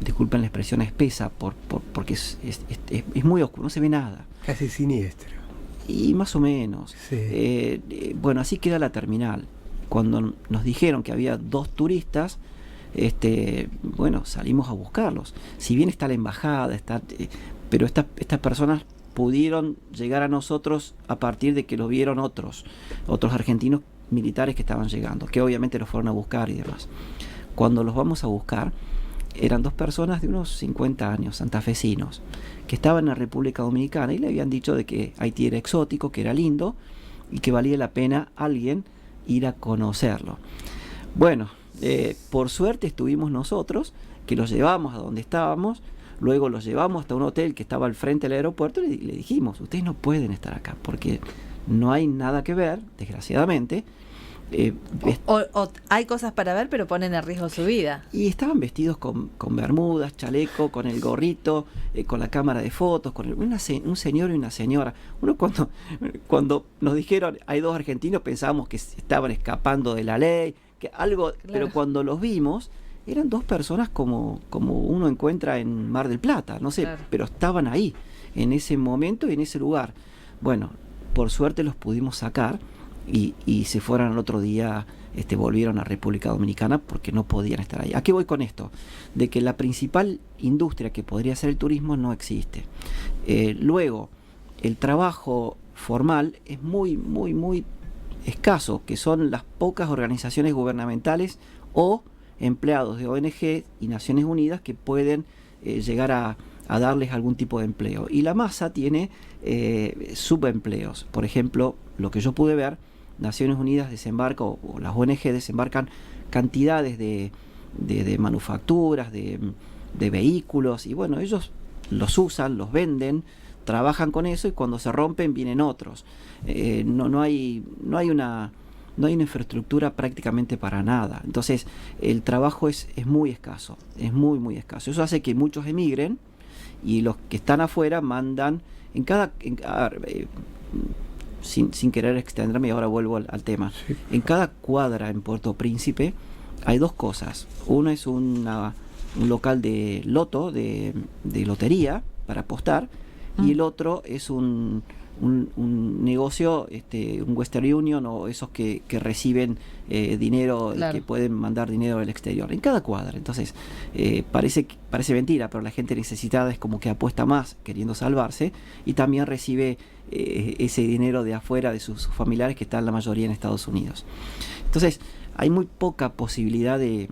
disculpen la expresión, espesa, porque es muy oscuro, no se ve nada. Casi siniestro. Y más o menos. Sí. Bueno, así queda la terminal. Cuando nos dijeron que había 2 turistas, bueno, salimos a buscarlos. Si bien está la embajada, pero estas personas pudieron llegar a nosotros a partir de que lo vieron otros argentinos militares que estaban llegando, que obviamente los fueron a buscar y demás. Cuando los vamos a buscar, eran 2 personas de unos 50 años, santafesinos, que estaban en la República Dominicana y le habían dicho de que Haití era exótico, que era lindo y que valía la pena alguien ir a conocerlo. Bueno, por suerte estuvimos nosotros, que los llevamos a donde estábamos, luego los llevamos hasta un hotel que estaba al frente del aeropuerto y le dijimos, ustedes no pueden estar acá porque no hay nada que ver, desgraciadamente. O hay cosas para ver, pero ponen en riesgo su vida. Y estaban vestidos con bermudas, chaleco, con el gorrito, con la cámara de fotos, un señor y una señora. Uno cuando nos dijeron hay 2 argentinos pensábamos que estaban escapando de la ley, que algo, claro. Pero cuando los vimos eran 2 personas como uno encuentra en Mar del Plata, no sé, claro. Pero estaban ahí en ese momento y en ese lugar. Bueno, por suerte los pudimos sacar. Y se fueron al otro día, volvieron a República Dominicana porque no podían estar ahí. ¿A qué voy con esto? De que la principal industria que podría ser el turismo no existe. Luego, el trabajo formal es muy, muy, muy escaso, que son las pocas organizaciones gubernamentales o empleados de ONG y Naciones Unidas que pueden llegar a darles algún tipo de empleo. Y la masa tiene subempleos. Por ejemplo, lo que yo pude ver, Naciones Unidas desembarca, o las ONG desembarcan cantidades de manufacturas, de vehículos, y bueno, ellos los usan, los venden, trabajan con eso y cuando se rompen vienen otros. No hay una infraestructura prácticamente para nada. Entonces el trabajo es muy escaso, es muy, muy escaso. Eso hace que muchos emigren y los que están afuera mandan sin querer extenderme, y ahora vuelvo al tema. Sí. En cada cuadra en Puerto Príncipe hay 2 cosas. Uno es un local de loto, de lotería para apostar, y el otro es un negocio, un Western Union, o esos que reciben dinero, claro. Que pueden mandar dinero del exterior, en cada cuadra. Entonces parece mentira, pero la gente necesitada es como que apuesta más queriendo salvarse y también recibe ese dinero de afuera de sus familiares, que están la mayoría en Estados Unidos. Entonces hay muy poca posibilidad de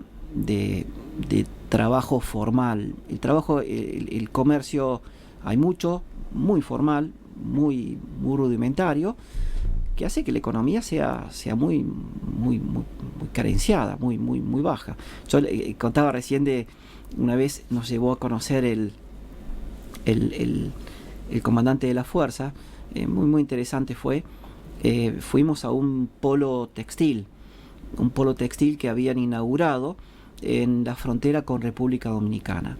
trabajo formal. El comercio hay mucho, muy formal, muy rudimentario, que hace que la economía sea muy carenciada, muy baja. Yo contaba recién de una vez nos llevó a conocer el comandante de la fuerza, muy interesante fue. Fuimos a un polo textil que habían inaugurado en la frontera con República Dominicana.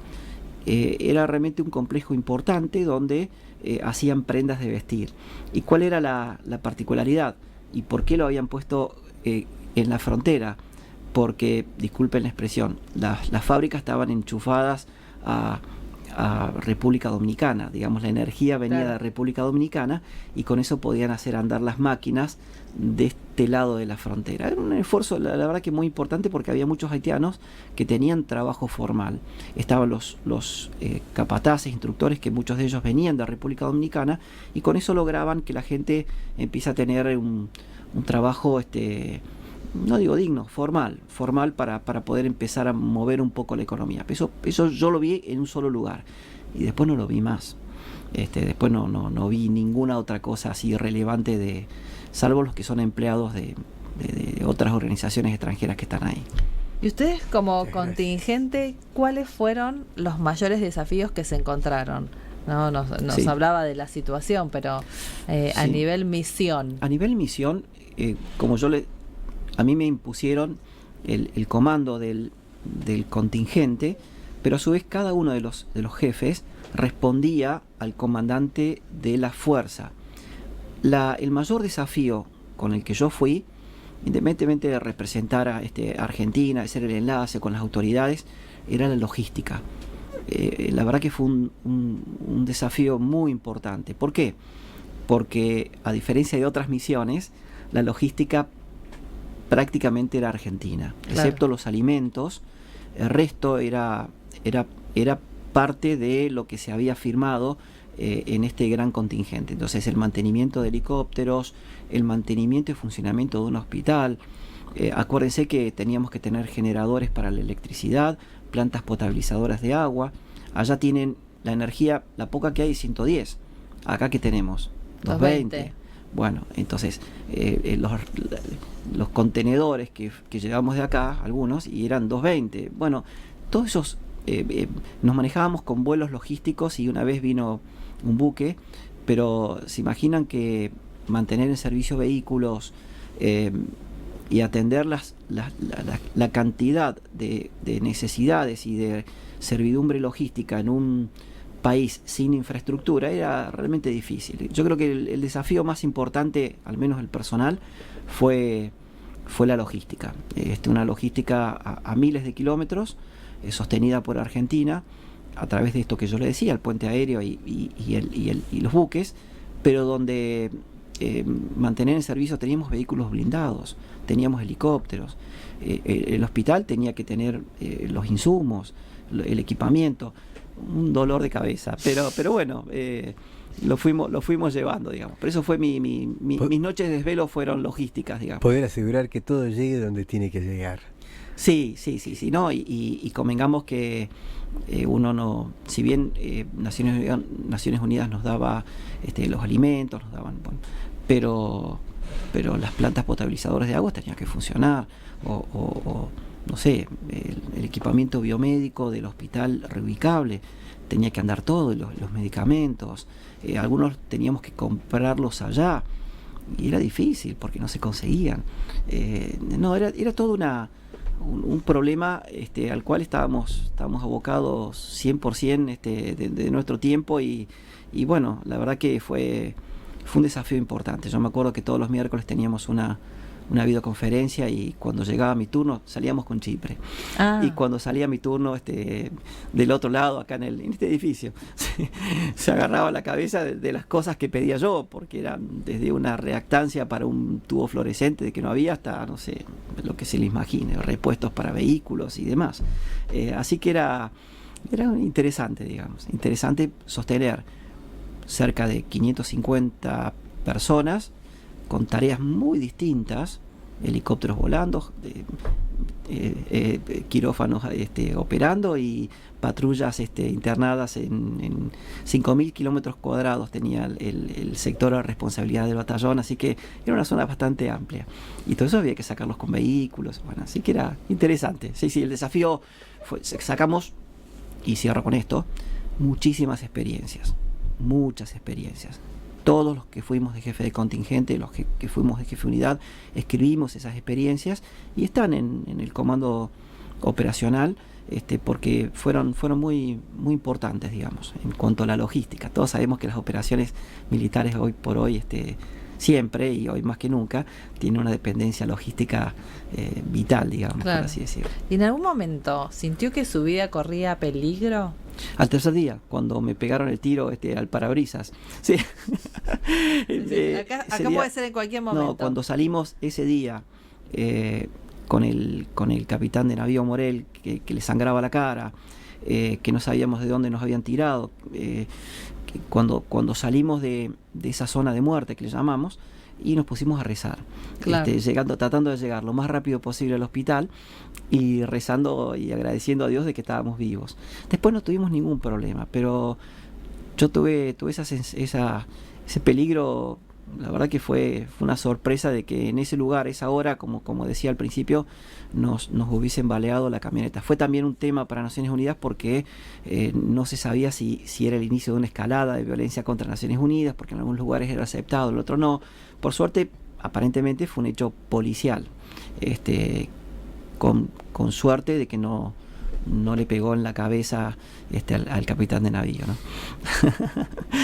Era realmente un complejo importante donde hacían prendas de vestir. ¿Y cuál era la particularidad? ¿Y por qué lo habían puesto en la frontera? Porque, disculpen la expresión, las fábricas estaban enchufadas a a República Dominicana. Digamos, la energía venía Claro. de República Dominicana y con eso podían hacer andar las máquinas de este lado de la frontera. Era un esfuerzo, la verdad que muy importante, porque había muchos haitianos que tenían trabajo formal. Estaban los capataces, instructores, que muchos de ellos venían de República Dominicana, y con eso lograban que la gente empiece a tener un trabajo, no digo digno, formal para poder empezar a mover un poco la economía. Eso yo lo vi en un solo lugar y después no lo vi más. Después no vi ninguna otra cosa así relevante, salvo los que son empleados de otras organizaciones extranjeras que están ahí. Y ustedes como Muchas gracias. contingente, ¿cuáles fueron los mayores desafíos que se encontraron? No, nos Sí. hablaba de la situación, pero a Sí. nivel misión. A nivel misión, a mí me impusieron el comando del contingente, pero a su vez cada uno de los jefes respondía al comandante de la fuerza. El mayor desafío con el que yo fui, independientemente de representar a Argentina, de ser el enlace con las autoridades, era la logística. La verdad que fue un desafío muy importante. ¿Por qué? Porque a diferencia de otras misiones, la logística prácticamente era argentina, Claro. excepto los alimentos. El resto era parte de lo que se había firmado en este gran contingente. Entonces, el mantenimiento de helicópteros, el mantenimiento y funcionamiento de un hospital. Acuérdense que teníamos que tener generadores para la electricidad, plantas potabilizadoras de agua. Allá tienen la energía, la poca que hay, 110. Acá que tenemos 220. Bueno, entonces los contenedores que llevamos de acá, algunos, y eran 220. Bueno, todos esos nos manejábamos con vuelos logísticos, y una vez vino un buque, pero se imaginan que mantener en servicio vehículos y atender la cantidad de necesidades y de servidumbre logística en un país sin infraestructura era realmente difícil. Yo creo que el desafío más importante, al menos el personal, fue la logística. Una logística a miles de kilómetros, sostenida por Argentina a través de esto que yo le decía, el puente aéreo y los buques, pero donde mantener en servicio teníamos vehículos blindados, teníamos helicópteros, el hospital tenía que tener los insumos, el equipamiento. Un dolor de cabeza, pero bueno, lo fuimos llevando, digamos. Por eso fue mis noches de desvelo fueron logísticas, digamos. Poder asegurar que todo llegue donde tiene que llegar. Sí, no, y convengamos que uno no, si bien Naciones Unidas nos daba los alimentos, nos daban, bueno, pero las plantas potabilizadoras de agua tenían que funcionar, o no sé, el equipamiento biomédico del hospital reubicable tenía que andar todo, los medicamentos, algunos teníamos que comprarlos allá, y era difícil porque no se conseguían. Era todo un problema al cual estábamos abocados 100% de nuestro tiempo, y bueno, la verdad que fue un desafío importante. Yo me acuerdo que todos los miércoles teníamos una videoconferencia, y cuando llegaba mi turno salíamos con Chipre. Y cuando salía mi turno del otro lado, acá en este edificio, se agarraba la cabeza de las cosas que pedía yo, porque eran desde una reactancia para un tubo fluorescente de que no había, hasta no sé, lo que se le imagine, repuestos para vehículos y demás. Así que era interesante, digamos, interesante sostener cerca de 550 personas con tareas muy distintas, helicópteros volando, quirófanos operando, y patrullas internadas en 5.000 kilómetros cuadrados tenía el sector de responsabilidad del batallón, así que era una zona bastante amplia, y todo eso había que sacarlos con vehículos. Bueno, así que era interesante. Sí, el desafío sacamos, y cierro con esto, muchas experiencias. Todos los que fuimos de jefe de contingente, los que fuimos de jefe de unidad, escribimos esas experiencias y están en el comando operacional, porque fueron muy, muy importantes, digamos, en cuanto a la logística. Todos sabemos que las operaciones militares hoy por hoy siempre, y hoy más que nunca, tiene una dependencia logística vital, digamos, Claro. por así decirlo. ¿Y en algún momento sintió que su vida corría peligro? Al tercer día, cuando me pegaron el tiro al parabrisas. Sí. Acá Ese día- puede ser en cualquier momento. No, cuando salimos ese día con el capitán de navío Morel, que le sangraba la cara, que no sabíamos de dónde nos habían tirado, que cuando salimos de esa zona de muerte que le llamamos, y nos pusimos a rezar, Claro. tratando de llegar lo más rápido posible al hospital y rezando y agradeciendo a Dios de que estábamos vivos. Después no tuvimos ningún problema, pero yo tuve ese peligro. La verdad que fue una sorpresa de que en ese lugar, esa hora, como decía al principio, nos hubiesen baleado la camioneta. Fue también un tema para Naciones Unidas porque no se sabía si era el inicio de una escalada de violencia contra Naciones Unidas, porque en algunos lugares era aceptado, en otros no. Por suerte, aparentemente fue un hecho policial, con suerte de que no le pegó en la cabeza al capitán de navío, ¿no?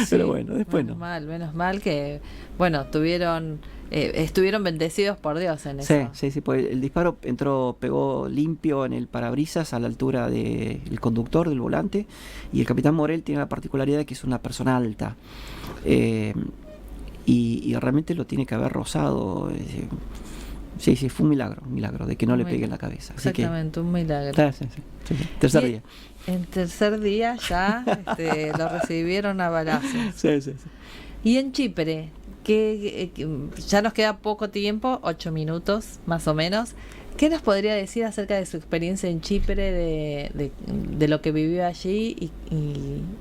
Pero Sí, bueno, después no. Menos mal que, bueno, estuvieron bendecidos por Dios en eso. Sí, pues el disparo pegó limpio en el parabrisas a la altura del conductor del volante, y el capitán Morel tiene la particularidad de que es una persona alta, y realmente lo tiene que haber rozado. Sí, fue un milagro de que no le pegue en la cabeza. Así Exactamente, un milagro. Sí. Tercer Y día. En tercer día ya lo recibieron a balazos. Sí. Y en Chipre, que ya nos queda poco tiempo, 8 minutos más o menos. ¿Qué nos podría decir acerca de su experiencia en Chipre, de lo que vivió allí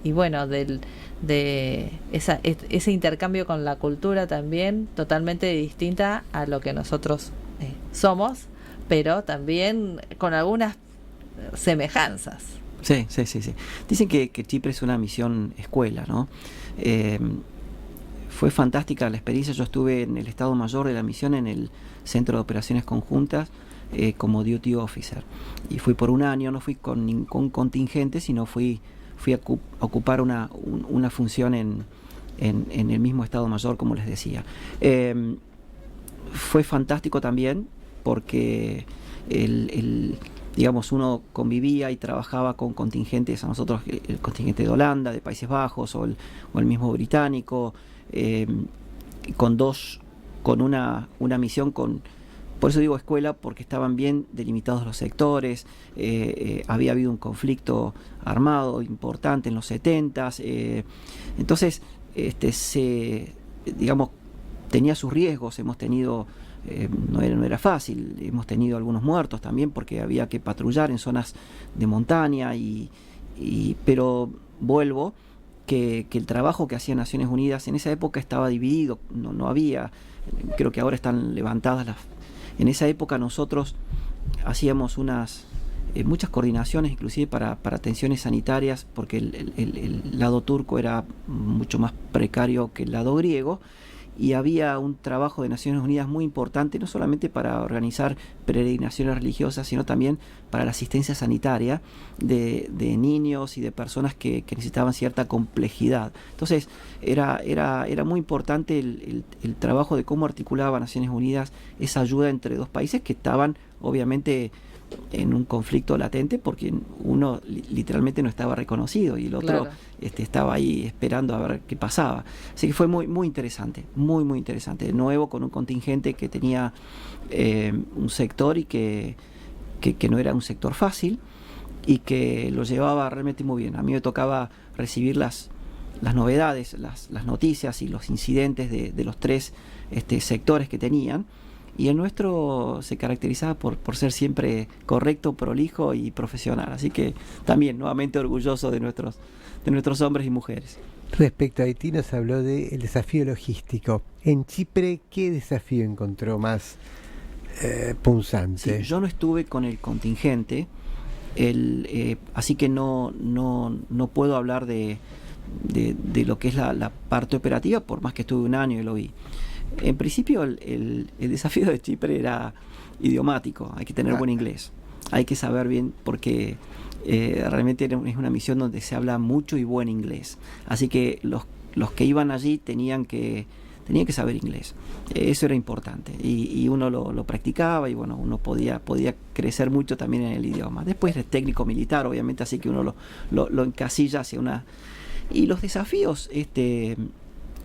y bueno, de ese intercambio con la cultura también, totalmente distinta a lo que nosotros somos, pero también con algunas semejanzas? Sí. Dicen que Chipre es una misión escuela, ¿no? Fue fantástica la experiencia. Yo estuve en el Estado Mayor de la misión, en el Centro de Operaciones Conjuntas, como duty officer, y fui por un año. No fui con ningún contingente, sino fui a ocupar una función en el mismo Estado Mayor, como les decía. Fue fantástico también porque digamos, uno convivía y trabajaba con contingentes, a nosotros el contingente de Holanda, de Países Bajos, o el mismo británico, con una misión por eso digo escuela, porque estaban bien delimitados los sectores. Había habido un conflicto armado importante en los 70s, entonces digamos, tenía sus riesgos. Hemos tenido, no era fácil, hemos tenido algunos muertos también, porque había que patrullar en zonas de montaña, pero vuelvo que el trabajo que hacía Naciones Unidas en esa época estaba dividido, no había, creo que ahora están levantadas en esa época nosotros hacíamos muchas coordinaciones, inclusive para atenciones sanitarias, porque el lado turco era mucho más precario que el lado griego, y había un trabajo de Naciones Unidas muy importante, no solamente para organizar peregrinaciones religiosas, sino también para la asistencia sanitaria de niños y de personas que necesitaban cierta complejidad. Entonces era muy importante el trabajo de cómo articulaba Naciones Unidas esa ayuda entre dos países que estaban obviamente en un conflicto latente, porque uno literalmente no estaba reconocido y el otro, Claro, estaba ahí esperando a ver qué pasaba. Así que fue muy interesante, muy interesante. De nuevo, con un contingente que tenía un sector y que no era un sector fácil, y que lo llevaba realmente muy bien. A mí me tocaba recibir las novedades, las noticias y los incidentes de los tres sectores que tenían. Y el nuestro se caracterizaba por ser siempre correcto, prolijo y profesional. Así que también nuevamente orgulloso de nuestros hombres y mujeres. Respecto a Haití, nos habló del desafío logístico. En Chipre, ¿qué desafío encontró más punzante? Sí, yo no estuve con el contingente, así que no puedo hablar de lo que es la parte operativa, por más que estuve un año y lo vi. En principio el desafío de Chipre era idiomático. Hay que tener buen inglés, hay que saber bien, porque realmente es una misión donde se habla mucho y buen inglés, así que los que iban allí tenían que tenía que saber inglés. Eso era importante y uno lo practicaba y bueno, uno podía crecer mucho también en el idioma. Después es técnico militar, obviamente, así que uno lo encasilla hacia una... Y los desafíos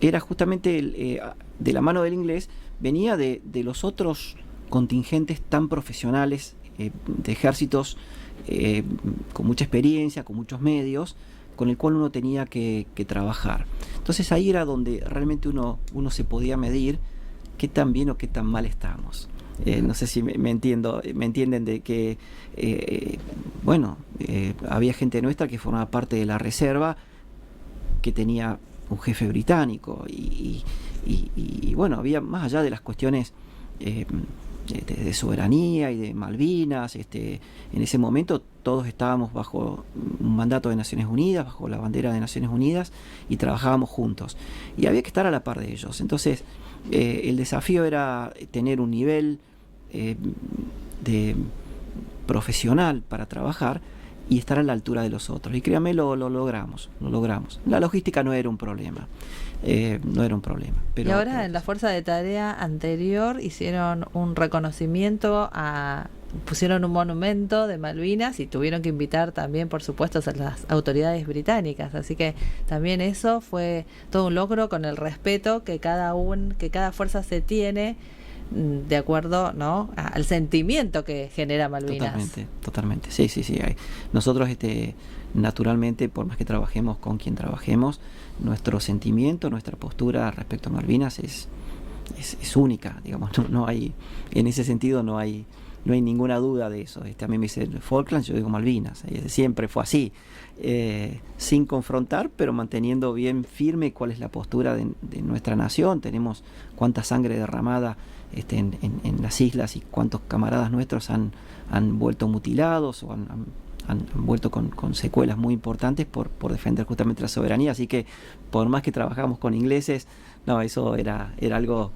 era justamente de la mano del inglés, venía de los otros contingentes tan profesionales, de ejércitos con mucha experiencia, con muchos medios, con el cual uno tenía que trabajar. Entonces ahí era donde realmente uno se podía medir qué tan bien o qué tan mal estamos. No sé si me entienden de que había gente nuestra que formaba parte de la reserva, que tenía un jefe británico y bueno, había más allá de las cuestiones de soberanía y de Malvinas, en ese momento todos estábamos bajo un mandato de Naciones Unidas, bajo la bandera de Naciones Unidas, y trabajábamos juntos y había que estar a la par de ellos. Entonces el desafío era tener un nivel de profesional para trabajar y estar a la altura de los otros, y créanme, lo logramos. La logística no era un problema. Pero y ahora en la fuerza de tarea anterior hicieron un reconocimiento, pusieron un monumento de Malvinas y tuvieron que invitar también, por supuesto, a las autoridades británicas, así que también eso fue todo un logro, con el respeto que cada fuerza se tiene de acuerdo, ¿no?, al sentimiento que genera Malvinas. Totalmente. Sí. Nosotros naturalmente, por más que trabajemos con quien trabajemos, nuestro sentimiento, nuestra postura respecto a Malvinas es única, digamos. No hay, en ese sentido no hay ninguna duda de eso. A mí me dicen Falklands, yo digo Malvinas. Siempre fue así, sin confrontar, pero manteniendo bien firme cuál es la postura de nuestra nación. Tenemos cuánta sangre derramada en las islas y cuántos camaradas nuestros han vuelto mutilados o han vuelto con secuelas muy importantes por defender justamente la soberanía. Así que por más que trabajamos con ingleses, no, eso era algo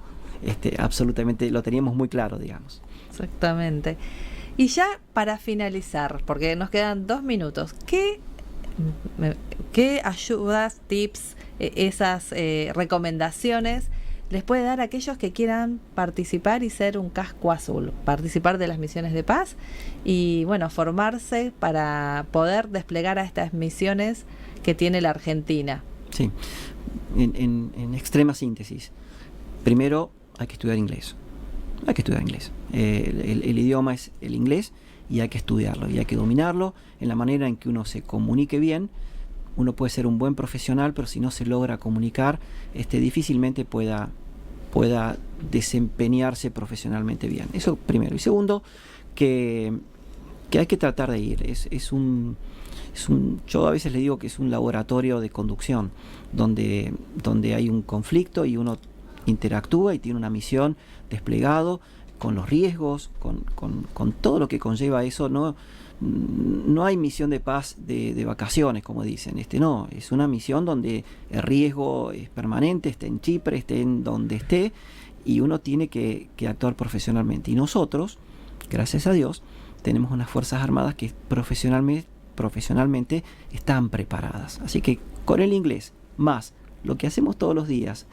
absolutamente, lo teníamos muy claro, digamos. Exactamente. Y ya para finalizar, porque nos quedan 2 minutos, ¿qué ayudas, tips, esas recomendaciones les puede dar a aquellos que quieran participar y ser un casco azul, participar de las misiones de paz y bueno, formarse para poder desplegar a estas misiones que tiene la Argentina? Sí, en extrema síntesis, primero hay que estudiar inglés. El idioma es el inglés y hay que estudiarlo y hay que dominarlo en la manera en que uno se comunique bien. Uno puede ser un buen profesional, pero si no se logra comunicar, difícilmente pueda desempeñarse profesionalmente bien. Eso primero. Y segundo, que hay que tratar de ir. Yo a veces le digo que es un laboratorio de conducción, donde hay un conflicto y uno interactúa y tiene una misión desplegado, con los riesgos, con todo lo que conlleva eso. No hay misión de paz de vacaciones, como dicen. No, es una misión donde el riesgo es permanente, esté en Chipre, esté en donde esté, y uno tiene que actuar profesionalmente. Y nosotros, gracias a Dios, tenemos unas Fuerzas Armadas que profesionalmente están preparadas. Así que con el inglés, más lo que hacemos todos los días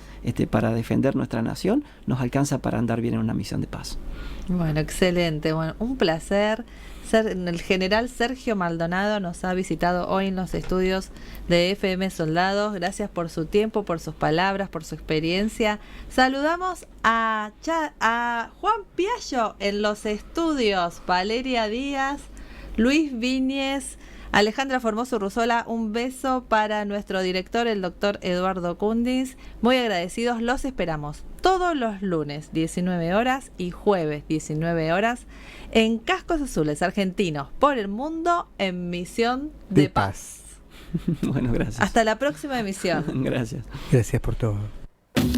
para defender nuestra nación, nos alcanza para andar bien en una misión de paz. Bueno, excelente. Bueno, un placer. El general Sergio Maldonado nos ha visitado hoy en los estudios de FM Soldados. Gracias por su tiempo, por sus palabras, por su experiencia. Saludamos a Juan Piaggio en los estudios, Valeria Díaz, Luis Viñez, Alejandra Formoso Ruzola. Un beso para nuestro director, el doctor Eduardo Kundins. Muy agradecidos, los esperamos todos los lunes 19 horas y jueves 19 horas en Cascos Azules Argentinos por el Mundo en Misión de Paz. Bueno, gracias. Hasta la próxima emisión. Gracias. Gracias por todo.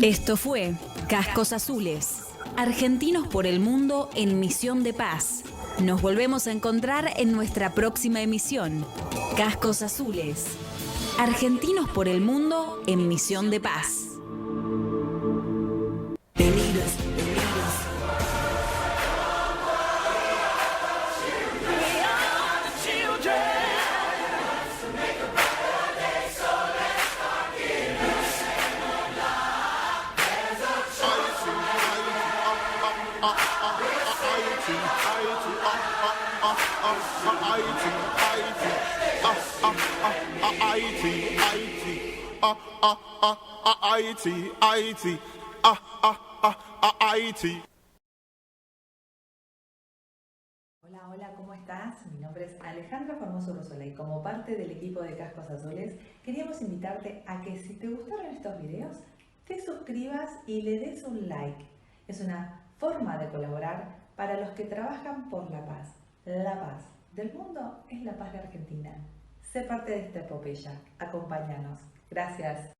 Esto fue Cascos Azules, Argentinos por el Mundo en Misión de Paz. Nos volvemos a encontrar en nuestra próxima emisión. Cascos Azules, Argentinos por el Mundo en Misión de Paz. Hola, hola, ¿cómo estás? Mi nombre es Alejandra Formoso Rosola y como parte del equipo de Cascos Azules queríamos invitarte a que si te gustaron estos videos te suscribas y le des un like. Es una forma de colaborar para los que trabajan por la paz. La paz del mundo es la paz de Argentina. Sé parte de esta epopeya. Acompáñanos. Gracias.